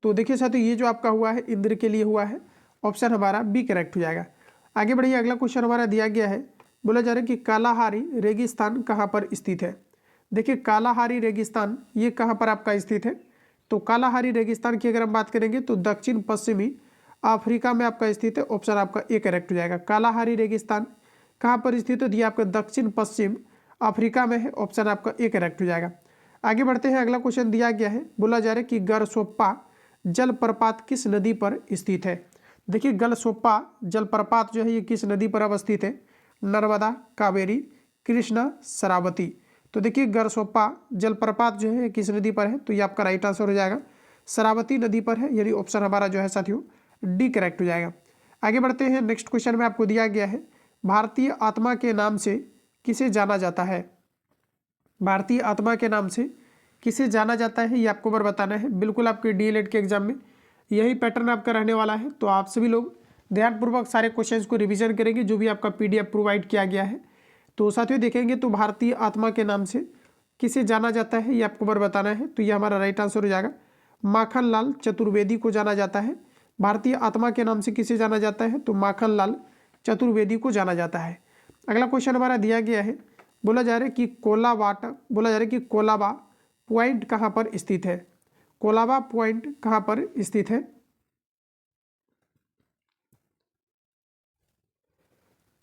तो देखिए साथियों ये जो आपका हुआ है इंद्र के लिए हुआ है, ऑप्शन हमारा बी करेक्ट हो जाएगा। आगे बढ़िए, अगला क्वेश्चन हमारा दिया गया है, बोला जा रहा है कि कालाहारी रेगिस्तान कहाँ पर स्थित है। देखिए कालाहारी रेगिस्तान ये कहाँ पर आपका स्थित है। तो कालाहारी रेगिस्तान की अगर हम बात करेंगे तो दक्षिण पश्चिमी अफ्रीका में आपका स्थित है, ऑप्शन आपका ए करेक्ट हो जाएगा। कालाहारी रेगिस्तान कहाँ पर स्थित है, तो ये आपका दक्षिण पश्चिम अफ्रीका में है, ऑप्शन आपका ए करेक्ट हो जाएगा। आगे बढ़ते हैं, अगला क्वेश्चन दिया गया है, बोला जा रहा है कि गरसोप्पा जलप्रपात किस नदी पर स्थित है। देखिए गलसोप्पा जलप्रपात जो है ये किस नदी पर अवस्थित है, नर्मदा, कावेरी, कृष्णा, शरावती। तो देखिए गरसोप्पा जलप्रपात जो है किस नदी पर है, तो ये आपका राइट आंसर हो जाएगा शरावती नदी पर है, यानी ऑप्शन हमारा जो है साथियों डी करेक्ट हो जाएगा। आगे बढ़ते हैं, नेक्स्ट क्वेश्चन में आपको दिया गया है, भारतीय आत्मा के नाम से किसे जाना जाता है। भारतीय आत्मा के नाम से किसे जाना जाता है, ये आपको बताना है। बिल्कुल आपके डीएलएड के एग्जाम में यही पैटर्न आपका रहने वाला है, तो आप सभी लोग ध्यानपूर्वक सारे क्वेश्चंस को रिवीजन करेंगे जो भी आपका पीडीएफ प्रोवाइड किया गया है। तो साथियों देखेंगे तो भारतीय आत्मा के नाम से किसे जाना जाता है, ये आपको बताना है। तो ये हमारा राइट आंसर हो जाएगा माखनलाल चतुर्वेदी को जाना जाता है। भारतीय आत्मा के नाम से किसे जाना जाता है? तो माखनलाल चतुर्वेदी को जाना जाता है। अगला क्वेश्चन हमारा दिया गया है, बोला जा रहा है कि कोलाबा पॉइंट कहाँ पर स्थित है? कोलाबा पॉइंट कहाँ पर स्थित है?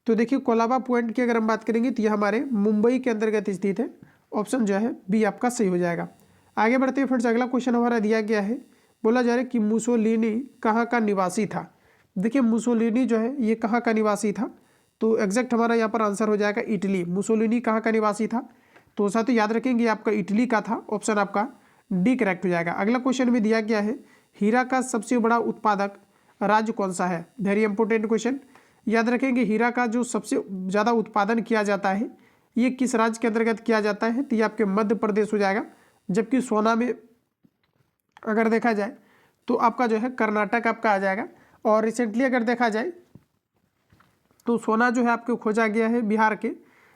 तो देखिए कोलाबा पॉइंट की अगर हम बात करेंगे तो यह हमारे मुंबई के अंतर्गत स्थित है। ऑप्शन जो है बी आपका सही हो जाएगा। आगे बढ़ते हैं फ्रेंड्स, अगला क्वेश्चन हमारा दिया गया है, बोला जा रहा है कि मुसोलिनी कहाँ का निवासी था? देखिए मुसोलिनी जो है ये कहाँ का निवासी था? तो एग्जैक्ट हमारा यहाँ पर आंसर हो जाएगा इटली। मुसोलिनी कहाँ का निवासी था? तो साथ याद रखेंगे आपका इटली का था। ऑप्शन आपका डी करेक्ट हो जाएगा। अगला क्वेश्चन में दिया गया है, हीरा का सबसे बड़ा उत्पादक राज्य कौन सा है? Very important question. याद रखेंगे हीरा का जो सबसे ज़्यादा उत्पादन किया जाता है ये किस राज्य के अंतर्गत किया जाता है? तो ये आपके मध्य प्रदेश हो जाएगा। जबकि सोना में अगर देखा जाए तो आपका जो है कर्नाटक आपका आ जाएगा। और रिसेंटली अगर देखा जाए तो सोना जो है आपके खोजा गया है बिहार के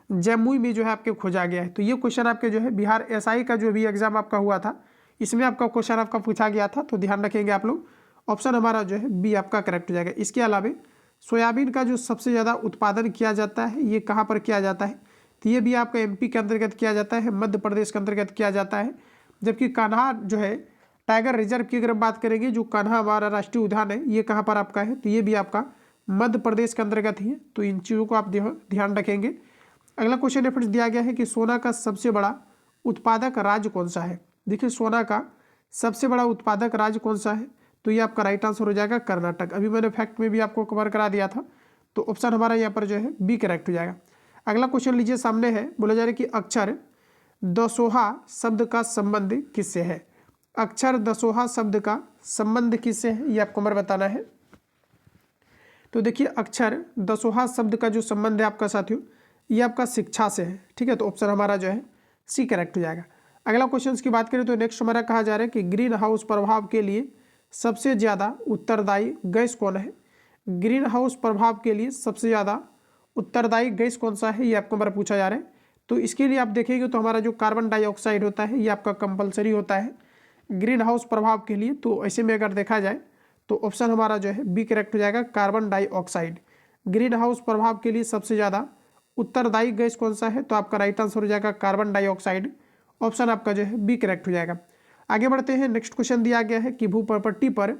जमुई में जो है आपके खोजा गया है। तो ये क्वेश्चन आपके जो है बिहार एसआई का जो भी एग्जाम आपका हुआ था इसमें आपका क्वेश्चन आपका पूछा गया था। तो ध्यान रखेंगे आप लोग। ऑप्शन हमारा जो है बी आपका करेक्ट हो जाएगा। इसके अलावा सोयाबीन का जो सबसे ज़्यादा उत्पादन किया जाता है ये कहाँ पर किया जाता है? तो ये भी आपका एमपी के अंतर्गत किया जाता है, मध्य प्रदेश के अंतर्गत किया जाता है। जबकि कान्हा जो है टाइगर रिजर्व की अगर बात करेंगे, जो कान्हा हमारा राष्ट्रीय उद्यान है ये कहाँ पर आपका है? तो ये भी आपका मध्य प्रदेश के अंतर्गत ही है। तो इन चीज़ों को आप ध्यान रखेंगे। अगला क्वेश्चन रेफरेंस दिया गया है कि सोना का सबसे बड़ा उत्पादक राज्य कौन सा है? देखिए सोना का सबसे बड़ा उत्पादक राज्य कौन सा है? तो ये आपका राइट आंसर हो जाएगा कर्नाटक। अभी मैंने फैक्ट में भी आपको कवर करा दिया था। तो ऑप्शन हमारा यहाँ पर जो है बी करेक्ट हो जाएगा। अगला क्वेश्चन लीजिए सामने है, बोला जा रहा है कि अक्षर दसोहा शब्द का संबंध किससे है? अक्षर दसोहा शब्द का संबंध किससे है ये आपको हमारा बताना है। तो देखिए अक्षर दसोहा शब्द का जो संबंध है आपका साथियों ये आपका शिक्षा से है। ठीक है, तो ऑप्शन हमारा जो है सी करेक्ट हो जाएगा। अगला क्वेश्चन की बात करें तो नेक्स्ट हमारा कहा जा रहा है कि ग्रीन हाउस प्रभाव के लिए सबसे ज़्यादा उत्तरदायी गैस कौन है? ग्रीन हाउस प्रभाव के लिए सबसे ज़्यादा उत्तरदायी गैस कौन सा है ये आपको हमारा पूछा जा रहा है। तो इसके लिए आप देखेंगे तो हमारा जो कार्बन डाइऑक्साइड होता है ये आपका कंपलसरी होता है ग्रीन हाउस प्रभाव के लिए। तो ऐसे में अगर देखा जाए तो ऑप्शन हमारा जो है बी करेक्ट हो जाएगा, कार्बन डाइऑक्साइड। ग्रीन हाउस प्रभाव के लिए सबसे ज़्यादा उत्तरदायी गैस कौन सा है? तो आपका राइट आंसर हो जाएगा कार्बन डाइऑक्साइड। ऑप्शन आपका जो है बी करेक्ट हो जाएगा। आगे बढ़ते हैं, नेक्स्ट क्वेश्चन दिया गया है कि भूपट्टी पर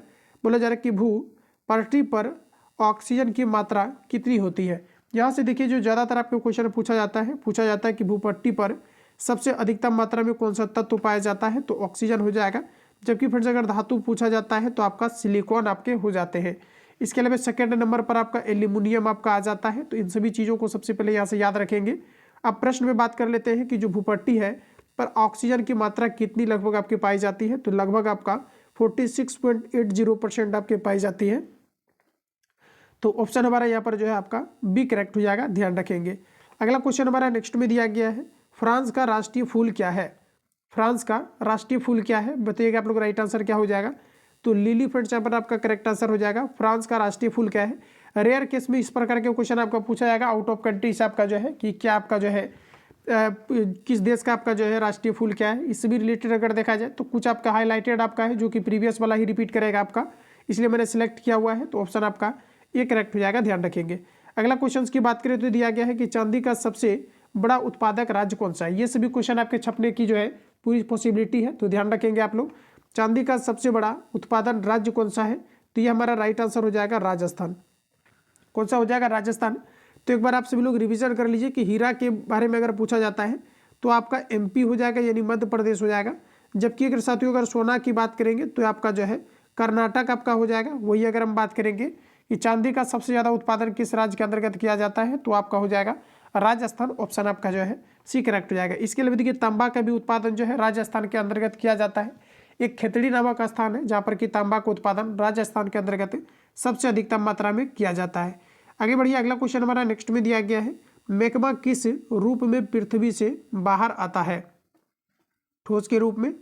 बोला जा रहा है कि भूपट्टी पर ऑक्सीजन की मात्रा कितनी होती है? यहाँ से देखिए जो ज़्यादातर आपको क्वेश्चन पूछा जाता है कि भूपट्टी पर सबसे अधिकतम मात्रा में कौन सा तत्व पाया जाता है? तो ऑक्सीजन हो जाएगा। जबकि फ्रेंड्स अगर धातु पूछा जाता है तो आपका सिलिकॉन आपके हो जाते हैं। इसके अलावा सेकेंड नंबर पर आपका एल्यूमिनियम आपका आ जाता है। तो इन सभी चीज़ों को सबसे पहले यहाँ से याद रखेंगे। अब प्रश्न में बात कर लेते हैं कि जो भूपट्टी है पर ऑक्सीजन की मात्रा कितनी लगभग आपके पाई जाती है? तो लगभग आपका 46.80% आपके पाई जाती है। तो ऑप्शन हमारा यहाँ पर जो है आपका बी करेक्ट हो जाएगा, ध्यान रखेंगे। अगला क्वेश्चन हमारा नेक्स्ट में दिया गया है, फ्रांस का राष्ट्रीय फूल क्या है? फ्रांस का राष्ट्रीय फूल क्या है बताइएगा आप लोग। राइट आंसर क्या हो जाएगा? तो लिली फ्रेंड्स यहाँ पर आपका करेक्ट आंसर हो जाएगा। फ्रांस का राष्ट्रीय फूल क्या है? रेयर केस में इस प्रकार के क्वेश्चन आपका पूछा जाएगा आउट ऑफ कंट्री से आपका जो है कि क्या आपका जो है किस देश का आपका जो है राष्ट्रीय फूल क्या है, इससे भी रिलेटेड अगर देखा जाए तो कुछ आपका हाईलाइटेड आपका है जो कि प्रीवियस वाला ही रिपीट करेगा आपका, इसलिए मैंने सिलेक्ट किया हुआ है। तो ऑप्शन आपका ये करेक्ट हो जाएगा, ध्यान रखेंगे। अगला क्वेश्चन की बात करें तो दिया गया है कि चांदी का सबसे बड़ा उत्पादक राज्य कौन सा है? ये सभी क्वेश्चन आपके छपने की जो है पूरी पॉसिबिलिटी है, तो ध्यान रखेंगे आप लोग। चांदी का सबसे बड़ा उत्पादन राज्य कौन सा है? तो ये हमारा राइट आंसर हो जाएगा राजस्थान। कौन सा हो जाएगा? राजस्थान। तो एक बार आप सभी लोग रिवीजन कर लीजिए कि हीरा के बारे में अगर पूछा जाता है तो आपका एमपी हो जाएगा यानी मध्य प्रदेश हो जाएगा। जबकि अगर साथियों अगर सोना की बात करेंगे तो आपका जो है कर्नाटक आपका हो जाएगा। वही अगर हम बात करेंगे कि चांदी का सबसे ज़्यादा उत्पादन किस राज्य के अंतर्गत किया जाता है तो आपका हो जाएगा राजस्थान। ऑप्शन आपका जो है सी करेक्ट हो जाएगा। इसके अलावा देखिए तांबा का भी उत्पादन जो है राजस्थान के अंतर्गत किया जाता है। एक खेतड़ी नामक स्थान है जहाँ पर कि तांबा का उत्पादन राजस्थान के अंतर्गत सबसे अधिकतम मात्रा में किया जाता है। आगे बढ़िए, अगला क्वेश्चन हमारा नेक्स्ट में दिया गया है, मैग्मा किस रूप में पृथ्वी से बाहर आता है? ठोस के रूप में,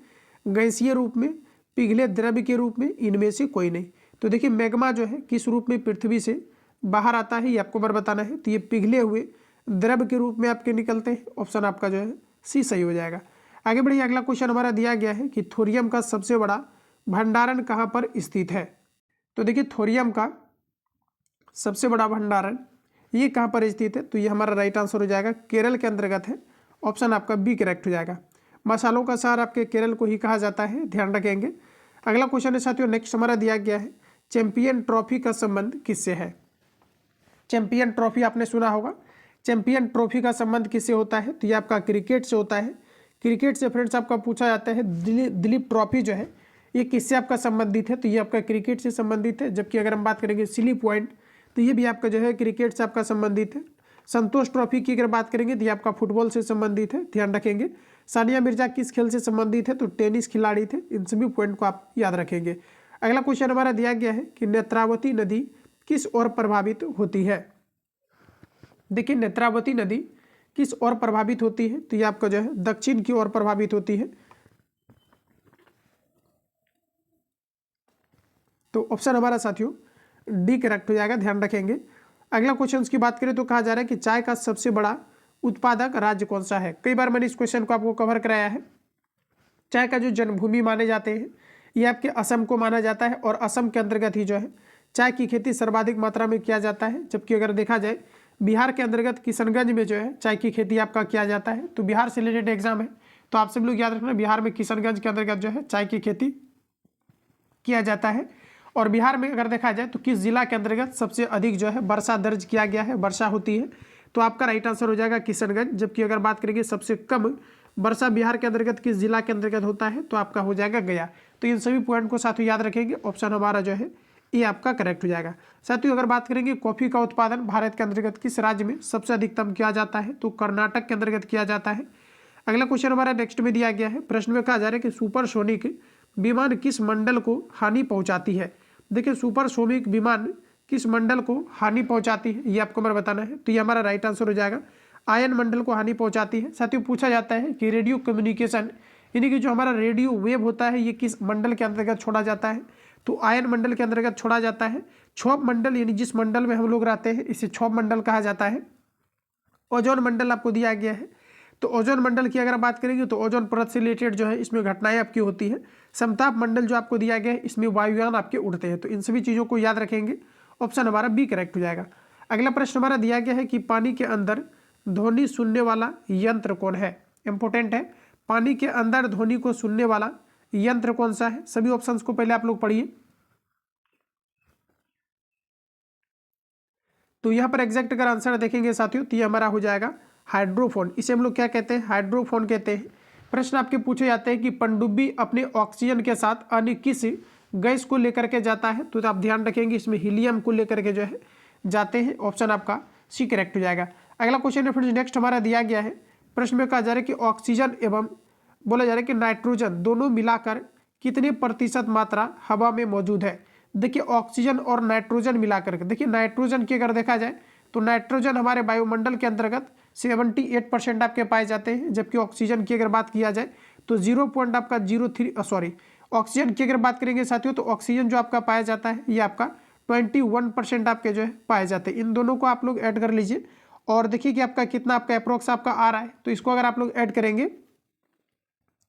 गैसीय रूप में, पिघले द्रव्य के रूप में, इनमें से कोई नहीं। तो देखिए मैग्मा जो है किस रूप में पृथ्वी से बाहर आता है ये आपको बार बताना है। तो ये पिघले हुए द्रव्य के रूप में आपके निकलते हैं। ऑप्शन आपका जो है सी सही हो जाएगा। आगे बढ़िए, अगला क्वेश्चन हमारा दिया गया है कि थोरियम का सबसे बड़ा भंडारण कहाँ पर स्थित है? तो देखिए थोरियम का सबसे बड़ा भंडारण ये कहाँ पर स्थित है? तो ये हमारा राइट आंसर हो जाएगा, केरल के अंतर्गत है। ऑप्शन आपका बी करेक्ट हो जाएगा। मसालों का शहर आपके केरल को ही कहा जाता है, ध्यान रखेंगे। अगला क्वेश्चन है साथियों, नेक्स्ट हमारा दिया गया है, चैंपियन ट्रॉफी का संबंध किससे है? चैंपियन ट्रॉफी आपने सुना होगा। चैंपियन ट्रॉफी का संबंध किससे होता है? तो ये आपका क्रिकेट से होता है। क्रिकेट से फ्रेंड्स आपका पूछा जाता है, दिलीप ट्रॉफी जो है ये किससे आपका संबंधित है? तो ये आपका क्रिकेट से संबंधित है। जबकि अगर हम बात करेंगे सिली पॉइंट, तो ये भी आपका जो है क्रिकेट से आपका संबंधित है। संतोष ट्रॉफी की अगर बात करेंगे तो ये आपका फुटबॉल से संबंधित है, ध्यान रखेंगे। सानिया मिर्जा किस खेल से संबंधित है? तो टेनिस खिलाड़ी थे। इन सभी पॉइंट को आप याद रखेंगे। अगला क्वेश्चन हमारा दिया गया है कि नेत्रावती नदी किस ओर प्रभावित होती है? देखिए नेत्रावती नदी किस ओर प्रभावित होती है? तो ये आपका जो है दक्षिण की ओर प्रभावित होती है। तो ऑप्शन हमारा साथियों डी करेक्ट हो जाएगा, ध्यान रखेंगे। अगला क्वेश्चन की बात करें तो कहा जा रहा है कि चाय का सबसे बड़ा उत्पादक राज्य कौन सा है? कई बार मैंने इस क्वेश्चन को आपको कवर कराया है। चाय का जो जन्मभूमि माने जाते हैं ये आपके असम को माना जाता है, और असम के अंतर्गत ही जो है चाय की खेती सर्वाधिक मात्रा में किया जाता है। जबकि अगर देखा जाए बिहार के अंतर्गत किशनगंज में जो है चाय की खेती आपका किया जाता है। तो बिहार से रिलेटेड एग्जाम है, तो आप सब लोग याद रखना, बिहार में किशनगंज के अंतर्गत जो है चाय की खेती किया जाता है। और बिहार में अगर देखा जाए तो किस जिला के अंतर्गत सबसे अधिक जो है वर्षा दर्ज किया गया है, वर्षा होती है? तो आपका राइट आंसर हो जाएगा किशनगंज। जबकि अगर बात करेंगे सबसे कम वर्षा बिहार के अंतर्गत किस जिला के अंतर्गत होता है, तो आपका हो जाएगा गया। तो इन सभी पॉइंट को साथियों याद रखेंगे। ऑप्शन हमारा जो है ये आपका करेक्ट हो जाएगा। साथियों अगर बात करेंगे कॉफी का उत्पादन भारत के अंतर्गत किस राज्य में सबसे अधिकतम किया जाता है? तो कर्नाटक के अंतर्गत किया जाता है। अगला क्वेश्चन हमारा नेक्स्ट में दिया गया है, प्रश्न में कहा जा रहा है कि सुपरसोनिक विमान किस मंडल को हानि पहुंचाती है? देखिए सुपरसोनिक विमान किस मंडल को हानि पहुंचाती है, ये आपको हमारा बताना है। तो ये हमारा राइट आंसर हो जाएगा, आयन मंडल को हानि पहुंचाती है। साथियों पूछा जाता है कि रेडियो कम्युनिकेशन यानी कि जो हमारा रेडियो वेव होता है ये किस मंडल के अंतर्गत छोड़ा जाता है? तो आयन मंडल के अंतर्गत छोड़ा जाता है। क्षोभ मंडल यानी जिस मंडल में हम लोग रहते हैं इसे क्षोभ मंडल कहा जाता है। ओजोन मंडल आपको दिया गया है, तो ओजोन मंडल की अगर बात करेंगे तो ओजोन परत से रिलेटेड जो है इसमें घटनाएं आपकी होती है। समताप मंडल जो आपको दिया गया है इसमें वायुयान आपके उड़ते हैं। तो इन सभी चीज़ों को याद रखेंगे। ऑप्शन हमारा बी करेक्ट हो जाएगा। अगला प्रश्न हमारा दिया गया है कि पानी के अंदर ध्वनि सुनने वाला यंत्र कौन है? इंपॉर्टेंट है, पानी के अंदर ध्वनि को सुनने वाला यंत्र कौन सा है? सभी ऑप्शंस को पहले आप लोग पढ़िए। तो यहाँ पर एग्जैक्ट अगर आंसर देखेंगे साथियों तो ये हमारा हो जाएगा हाइड्रोफोन। इसे हम लोग क्या कहते हैं? हाइड्रोफोन कहते हैं। प्रश्न आपके पूछे जाते हैं कि पनडुब्बी अपने ऑक्सीजन के साथ अन्य किस गैस को लेकर के जाता है? तो आप ध्यान रखेंगे इसमें हीलियम को लेकर के जो है जाते हैं। ऑप्शन आपका सी करेक्ट हो जाएगा। अगला क्वेश्चन है फ्रेंड्स नेक्स्ट हमारा दिया गया है, प्रश्न में कहा जा रहा है कि ऑक्सीजन एवं बोला जा रहा है कि नाइट्रोजन दोनों मिलाकर कितने प्रतिशत मात्रा हवा में मौजूद है? देखिए ऑक्सीजन और नाइट्रोजन मिलाकर के, देखिए नाइट्रोजन की अगर देखा जाए तो नाइट्रोजन हमारे वायुमंडल के अंतर्गत 78% आपके पाए जाते हैं। जबकि ऑक्सीजन की अगर बात किया जाए तो 0.03 ऑक्सीजन की अगर बात करेंगे साथियों तो ऑक्सीजन जो आपका पाया जाता है ये आपका 21% आपके जो है पाए जाते हैं। इन दोनों को आप लोग ऐड कर लीजिए और देखिए कि आपका कितना आपका अप्रोक्स आपका आ रहा है। तो इसको अगर आप लोग ऐड करेंगे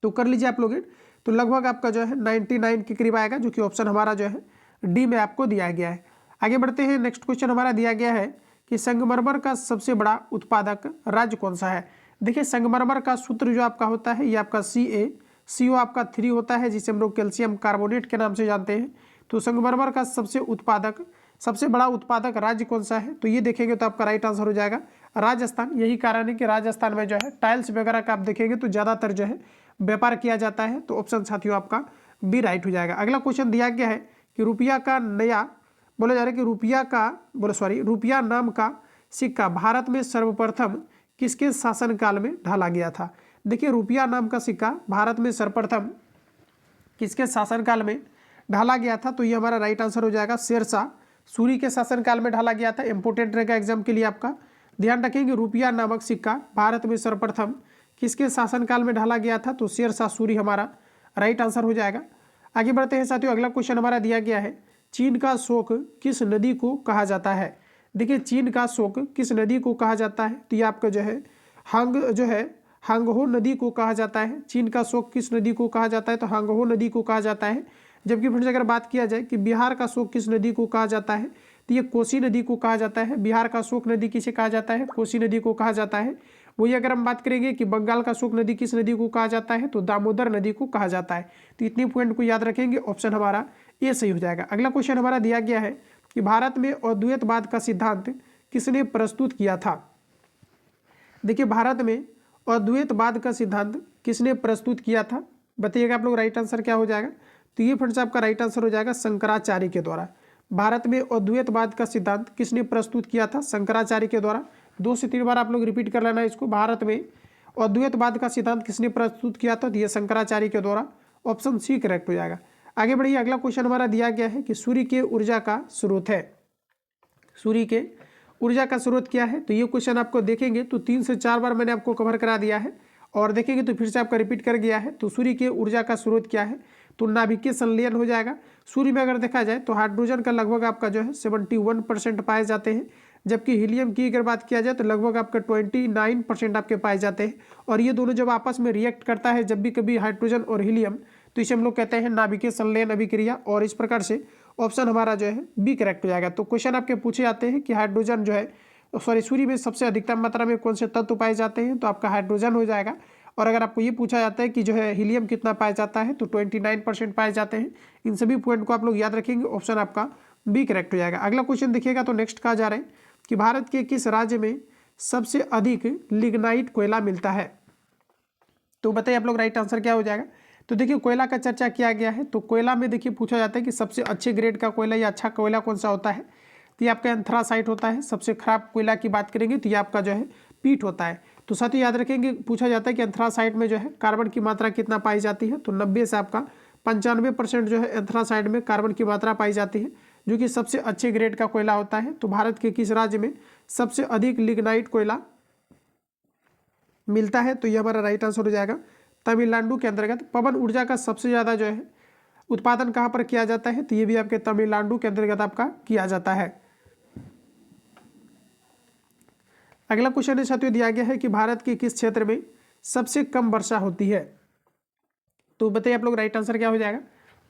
तो कर लीजिए आप लोग ऐड, तो लगभग आपका जो है 99 के करीब आएगा, जो कि ऑप्शन हमारा जो है डी में आपको दिया गया है। आगे बढ़ते हैं, नेक्स्ट क्वेश्चन हमारा दिया गया है कि संगमरमर का सबसे बड़ा उत्पादक राज्य कौन सा है? देखिए संगमरमर का सूत्र जो आपका होता है ये आपका CO आपका 3 होता है, जिसे हम लोग कैल्शियम कार्बोनेट के नाम से जानते हैं। तो संगमरमर का सबसे बड़ा उत्पादक राज्य कौन सा है? तो ये देखेंगे तो आपका राइट आंसर हो जाएगा राजस्थान। यही कारण है कि राजस्थान में जो है टाइल्स वगैरह का आप देखेंगे तो ज़्यादातर जो है व्यापार किया जाता है। तो ऑप्शन साथियों आपका बी राइट हो जाएगा। अगला क्वेश्चन दिया गया है कि रुपया का नया बोला जा रहा है कि रुपया नाम का सिक्का भारत में सर्वप्रथम किसके शासनकाल में ढाला गया था? देखिए रुपया नाम का सिक्का भारत में सर्वप्रथम किसके शासनकाल में ढाला गया था? तो ये हमारा राइट आंसर हो जाएगा शेरशाह सूरी के शासनकाल में ढाला गया था। इंपोर्टेंट रहेगा एग्जाम के लिए आपका, ध्यान रखेंगे। रुपया नामक सिक्का भारत में सर्वप्रथम किसके शासनकाल में ढाला गया था? तो शेरशाह सूरी हमारा राइट आंसर हो जाएगा। आगे बढ़ते हैं साथियों, अगला क्वेश्चन हमारा दिया गया है चीन का शोक किस नदी को कहा जाता है? देखिए चीन का शोक किस नदी को कहा जाता है? तो ये आपका जो है हांगहो नदी को कहा जाता है। चीन का शोक किस नदी को कहा जाता है? तो हांगहो नदी को कहा जाता है। जबकि फ्रेंड्स अगर बात किया जाए कि बिहार का शोक किस नदी को कहा जाता है, तो ये कोसी नदी को कहा जाता है। बिहार का शोक नदी किसे कहा जाता है, कोसी नदी को कहा जाता है। वही अगर हम बात करेंगे कि बंगाल का शोक नदी किस नदी को कहा जाता है, तो दामोदर नदी को कहा जाता है। तो इतनी पॉइंट को याद रखेंगे, ऑप्शन हमारा ये सही हो जाएगा। अगला क्वेश्चन हमारा दिया गया है कि भारत में अद्वैतवाद का सिद्धांत किसने प्रस्तुत किया था। देखिए भारत में अद्वैतवाद का सिद्धांत किसने प्रस्तुत किया था, बताइएगा आप लोग राइट आंसर क्या हो जाएगा। तो ये फ्रेंड्स आपका राइट आंसर हो जाएगा शंकराचार्य के द्वारा। भारत में अद्वैतवाद का सिद्धांत किसने प्रस्तुत किया था, शंकराचार्य के द्वारा। 2 से 3 बार आप लोग रिपीट कर लेना इसको। भारत में अद्वैतवाद का सिद्धांत किसने प्रस्तुत किया था, तो ये शंकराचार्य के द्वारा। ऑप्शन सी करेक्ट हो जाएगा। आगे बढ़िए, अगला क्वेश्चन हमारा दिया गया है कि सूर्य के ऊर्जा का स्रोत है। सूर्य के ऊर्जा का स्रोत क्या है, तो ये क्वेश्चन आपको देखेंगे तो 3 से 4 बार मैंने आपको कवर करा दिया है, और देखेंगे तो फिर से आपका रिपीट कर गया है। तो सूर्य के ऊर्जा का स्रोत क्या है, तो नाभिकीय संलयन हो जाएगा। सूर्य में अगर देखा जाए तो हाइड्रोजन का लगभग आपका जो है 71% पाए जाते हैं, जबकि हीलियम की अगर बात किया जाए तो लगभग आपका 29% आपके पाए जाते हैं। और ये दोनों जब आपस में रिएक्ट करता है, जब भी कभी हाइड्रोजन और हीलियम, तो इसे हम लोग कहते हैं नाभिकीय संलयन अभिक्रिया। और इस प्रकार से ऑप्शन हमारा जो है बी करेक्ट हो जाएगा। तो क्वेश्चन आपके पूछे जाते हैं कि हाइड्रोजन जो है, सॉरी, सूर्य में सबसे अधिकतम मात्रा में कौन से तत्व पाए जाते हैं, तो आपका हाइड्रोजन हो जाएगा। और अगर आपको ये पूछा जाता है कि जो है हीलियम कितना पाया जाता है, तो 29% पाए जाते हैं। इन सभी पॉइंट को आप लोग याद रखेंगे, ऑप्शन आपका बी करेक्ट हो जाएगा। अगला क्वेश्चन देखिएगा तो नेक्स्ट कहा जा रहा है कि भारत के किस राज्य में सबसे अधिक लिग्नाइट कोयला मिलता है। तो बताइए आप लोग राइट आंसर क्या हो जाएगा। तो देखिए कोयला का चर्चा किया गया है, तो कोयला में देखिए पूछा जाता है कि सबसे अच्छे ग्रेड का कोयला या अच्छा कोयला कौन सा होता है, तो ये आपका एंथ्रासाइट होता है। सबसे खराब कोयला की बात करेंगे तो ये आपका जो है पीट होता है। तो साथ ही याद रखेंगे, पूछा जाता है कि एंथ्रासाइट में जो है कार्बन की मात्रा कितना पाई जाती है, तो 90 से आपका 95% जो है एंथ्रासाइट में कार्बन की मात्रा पाई जाती है, जो कि सबसे अच्छे ग्रेड का कोयला होता है। तो भारत के किस राज्य में सबसे अधिक लिग्नाइट कोयला मिलता है, तो ये हमारा राइट आंसर हो जाएगा तमिलनाडु के अंतर्गत। पवन ऊर्जा का सबसे ज़्यादा जो है उत्पादन कहाँ पर किया जाता है, तो ये भी आपके तमिलनाडु के अंतर्गत आपका किया जाता है। अगला क्वेश्चन साथियों दिया गया है कि भारत के किस क्षेत्र में सबसे कम वर्षा होती है। तो बताइए आप लोग राइट आंसर क्या हो जाएगा।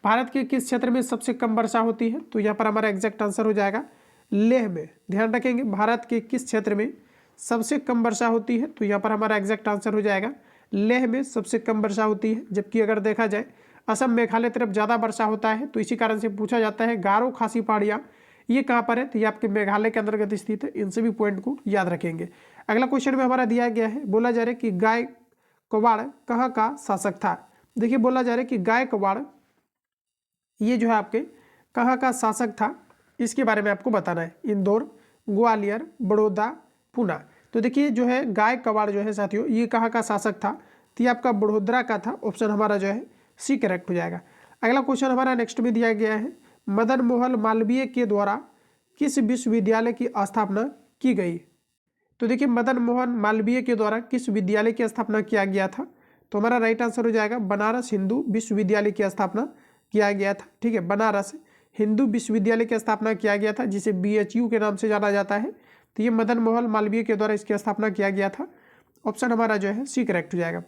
भारत के किस क्षेत्र में सबसे कम वर्षा होती है, तो यहाँ पर हमारा एग्जैक्ट आंसर हो जाएगा लेह में। ध्यान रखेंगे, भारत के किस क्षेत्र में सबसे कम वर्षा होती है, तो यहाँ पर हमारा एग्जैक्ट आंसर हो जाएगा लेह में सबसे कम वर्षा होती है। जबकि अगर देखा जाए असम मेघालय तरफ ज़्यादा वर्षा होता है, तो इसी कारण से पूछा जाता है गारो खासी पहाड़ियाँ ये कहाँ पर है, तो ये आपके मेघालय के अंतर्गत स्थित है। इन सभी पॉइंट को याद रखेंगे। अगला क्वेश्चन में हमारा दिया गया है, बोला जा रहा है कि गायकवाड़ कहाँ का शासक था। देखिए बोला जा रहा है कि गायकवाड़ ये जो है आपके कहाँ का शासक था, इसके बारे में आपको बताना है। इंदौर, ग्वालियर, बड़ौदा, पुणे। तो देखिए जो है गायकवाड़ जो है साथियों, ये कहाँ का शासक था, तो ये आपका बड़ोदरा का था। ऑप्शन हमारा जो है सी करेक्ट हो जाएगा। अगला क्वेश्चन हमारा नेक्स्ट में दिया गया है, मदन मोहन मालवीय के द्वारा किस विश्वविद्यालय की स्थापना की गई। तो देखिए मदन मोहन मालवीय के द्वारा किस विद्यालय की स्थापना किया गया था, तो हमारा राइट आंसर हो जाएगा बनारस हिंदू विश्वविद्यालय की स्थापना किया गया था। ठीक है, बनारस हिंदू विश्वविद्यालय की स्थापना किया गया था, जिसे BHU के नाम से जाना जाता है। तो ये मदन मोहन मालवीय के द्वारा इसकी स्थापना किया गया था। ऑप्शन हमारा जो है सी करेक्ट हो जाएगा।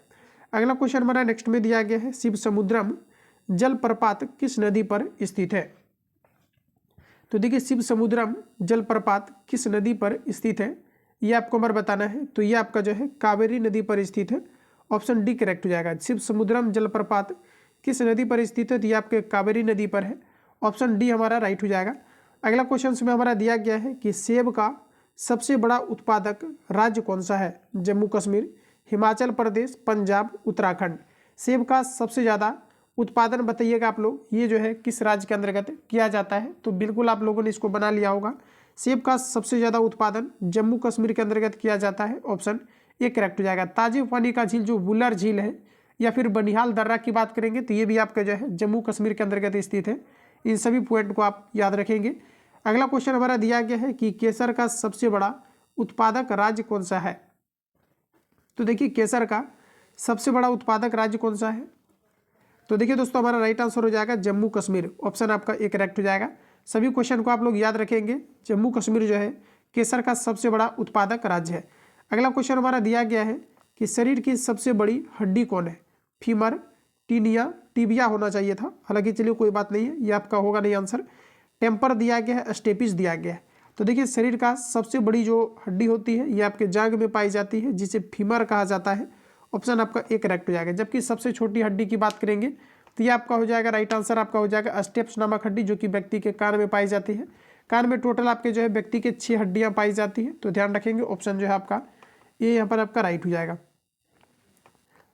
अगला क्वेश्चन हमारा नेक्स्ट में दिया गया है, शिव समुद्रम जलप्रपात किस नदी पर स्थित है। तो देखिए शिव समुद्रम जलप्रपात किस नदी पर स्थित है, ये आपको हमारा बताना है। तो ये आपका जो है कावेरी नदी पर स्थित है। ऑप्शन डी करेक्ट हो जाएगा। शिव समुद्रम जलप्रपात किस नदी पर स्थित है, तो ये आपके कावेरी नदी पर है। ऑप्शन डी हमारा राइट हो जाएगा। अगला क्वेश्चन में हमारा दिया गया है कि सेब का सबसे बड़ा उत्पादक राज्य कौन सा है। जम्मू कश्मीर, हिमाचल प्रदेश, पंजाब, उत्तराखंड। सेब का सबसे ज़्यादा उत्पादन बताइएगा आप लोग, ये जो है किस राज्य के अंतर्गत किया जाता है। तो बिल्कुल आप लोगों ने इसको बना लिया होगा। सेब का सबसे ज़्यादा उत्पादन जम्मू कश्मीर के अंतर्गत किया जाता है। ऑप्शन ए करेक्ट हो जाएगा। ताजे पानी का झील जो वुलर झील है या फिर बनिहाल दर्रा की बात करेंगे, तो ये भी आपका जो है जम्मू कश्मीर के अंतर्गत स्थित है। इन सभी पॉइंट को आप याद रखेंगे। अगला क्वेश्चन हमारा दिया गया है कि केसर का सबसे बड़ा उत्पादक राज्य कौन सा है। तो देखिए केसर का सबसे बड़ा उत्पादक राज्य कौन सा है, तो देखिए दोस्तों हमारा राइट आंसर हो जाएगा जम्मू कश्मीर। ऑप्शन आपका ए करेक्ट हो जाएगा। सभी क्वेश्चन को आप लोग याद रखेंगे। जम्मू कश्मीर जो है केसर का सबसे बड़ा उत्पादक राज्य है। अगला क्वेश्चन हमारा दिया गया है कि शरीर की सबसे बड़ी हड्डी कौन है। फीमर, टीनिया, टीबिया होना चाहिए था, हालांकि चलिए कोई बात नहीं है, ये आपका होगा नहीं आंसर। टेम्पर दिया गया है, स्टेपिस दिया गया है। तो देखिए शरीर का सबसे बड़ी जो हड्डी होती है ये आपके जांघ में पाई जाती है, जिसे फीमर कहा जाता है। ऑप्शन आपका ए करेक्ट हो जाएगा। जबकि सबसे छोटी हड्डी की बात करेंगे तो ये आपका हो जाएगा, राइट आंसर आपका हो जाएगा स्टेप्स नामक हड्डी, जो कि व्यक्ति के कान में पाई जाती है। कान में टोटल आपके जो है व्यक्ति के 6 हड्डियां पाई जाती है, तो ध्यान रखेंगे ऑप्शन जो है आपका ये यहाँ पर आपका राइट हो जाएगा।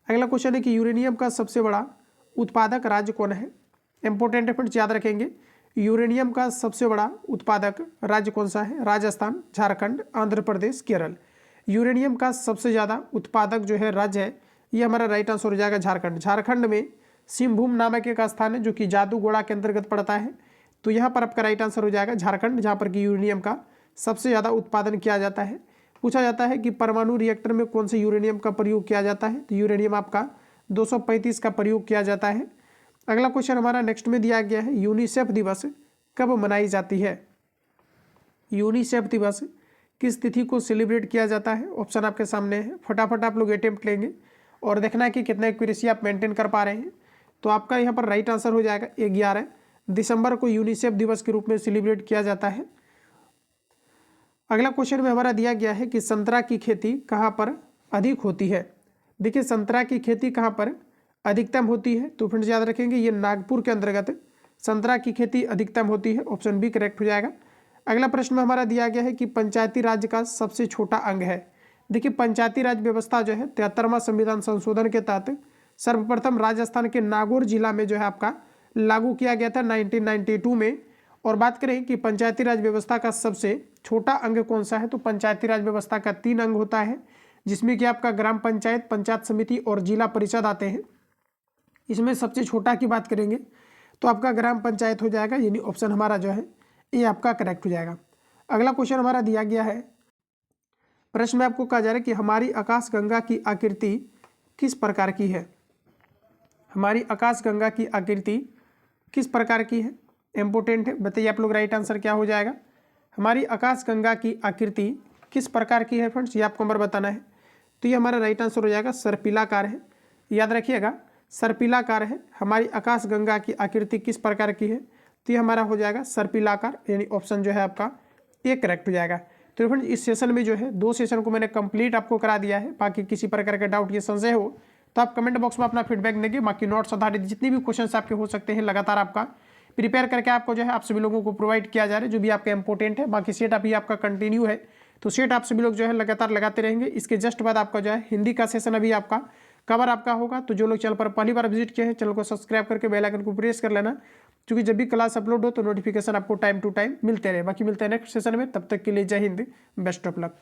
अगला क्वेश्चन है कि यूरेनियम का सबसे बड़ा उत्पादक राज्य कौन है। इंपॉर्टेंट है फ्रेंड्स, याद रखेंगे। यूरेनियम का सबसे बड़ा उत्पादक राज्य कौन सा है। राजस्थान, झारखंड, आंध्र प्रदेश, केरल। यूरेनियम का सबसे ज़्यादा उत्पादक जो है राज्य है, ये हमारा राइट आंसर हो जाएगा झारखंड। झारखंड में सिंहभूम नामक एक स्थान है जो कि जादूगोड़ा के अंतर्गत पड़ता है, तो यहाँ पर आपका राइट आंसर हो जाएगा झारखंड, जहाँ पर कि यूरेनियम का सबसे ज़्यादा उत्पादन किया जाता है। पूछा जाता है कि परमाणु रिएक्टर में कौन से यूरेनियम का प्रयोग किया जाता है, तो यूरेनियम आपका 235 का प्रयोग किया जाता है। अगला क्वेश्चन हमारा नेक्स्ट में दिया गया है, यूनिसेफ दिवस कब मनाई जाती है। यूनिसेफ दिवस किस तिथि को सेलिब्रेट किया जाता है। ऑप्शन आपके सामने है, फटाफट आप लोग अटेम्प्ट लेंगे और देखना है कि कितना एक्यूरेसी आप मेंटेन कर पा रहे हैं। तो आपका यहाँ पर राइट आंसर हो जाएगा 11 दिसंबर को यूनिसेफ दिवस के रूप में सेलिब्रेट किया जाता है। अगला क्वेश्चन में हमारा दिया गया है कि संतरा की खेती कहाँ पर अधिक होती है। देखिए संतरा की खेती कहाँ पर अधिकतम होती है, तो फ्रेंड्स याद रखेंगे ये नागपुर के अंतर्गत संतरा की खेती अधिकतम होती है। ऑप्शन बी करेक्ट हो जाएगा। अगला प्रश्न में हमारा दिया गया है कि पंचायती राज का सबसे छोटा अंग है। देखिए पंचायती राज व्यवस्था जो है 73वां संविधान संशोधन के तहत सर्वप्रथम राजस्थान के नागौर जिला में जो है आपका लागू किया गया था 1992 में। और बात करें कि पंचायती राज व्यवस्था का सबसे छोटा अंग कौन सा है, तो पंचायती राज व्यवस्था का 3 अंग होता है, जिसमें कि आपका ग्राम पंचायत, पंचायत समिति और जिला परिषद आते हैं। इसमें सबसे छोटा की बात करेंगे तो आपका ग्राम पंचायत हो जाएगा, यानी ऑप्शन हमारा जो है ये आपका करेक्ट हो जाएगा। अगला क्वेश्चन हमारा दिया गया है, प्रश्न में आपको कहा जा रहा है कि हमारी आकाश गंगा की आकृति किस प्रकार की है। हमारी आकाश गंगा की आकृति किस प्रकार की है, इंपोर्टेंट है, बताइए आप लोग राइट आंसर क्या हो जाएगा। हमारी आकाश गंगा की आकृति किस प्रकार की है फ्रेंड्स, ये आपको नंबर बताना है। तो ये हमारा राइट आंसर हो जाएगा सर्पिलाकार है, याद रखिएगा सर्पिलाकार है। हमारी आकाश गंगा की आकृति किस प्रकार की है, तो ये हमारा हो जाएगा सर्पिलाकार, यानी ऑप्शन जो है आपका ये करेक्ट हो जाएगा। तो फ्रेंड्स इस सेशन में जो है 2 सेशन को मैंने कंप्लीट आपको करा दिया है। बाकी किसी प्रकार का डाउट या संशय हो तो आप कमेंट बॉक्स में अपना फीडबैक देंगे। बाकी नोट्स आधारित जितने भी क्वेश्चन आपके हो सकते हैं लगातार आपका प्रिपेयर करके आपको जो है आप सभी लोगों को प्रोवाइड किया जा रहा है, जो भी आपका इंपॉर्टेंट है। बाकी सेट अभी आपका कंटिन्यू है, तो सेट आप सभी लोग जो है लगातार लगाते रहेंगे। इसके जस्ट बाद आपका जो है हिंदी का सेशन अभी आपका कवर आपका होगा। तो जो लोग चैनल पर पहली बार विजिट किए हैं चैनल को सब्सक्राइब करके बेल आइकन को प्रेस कर लेना, क्योंकि जब भी क्लास अपलोड हो तो नोटिफिकेशन आपको टाइम टू टाइम मिलते रहे। बाकी मिलते हैं नेक्स्ट सेशन में, तब तक के लिए जय हिंद, बेस्ट ऑफ लक।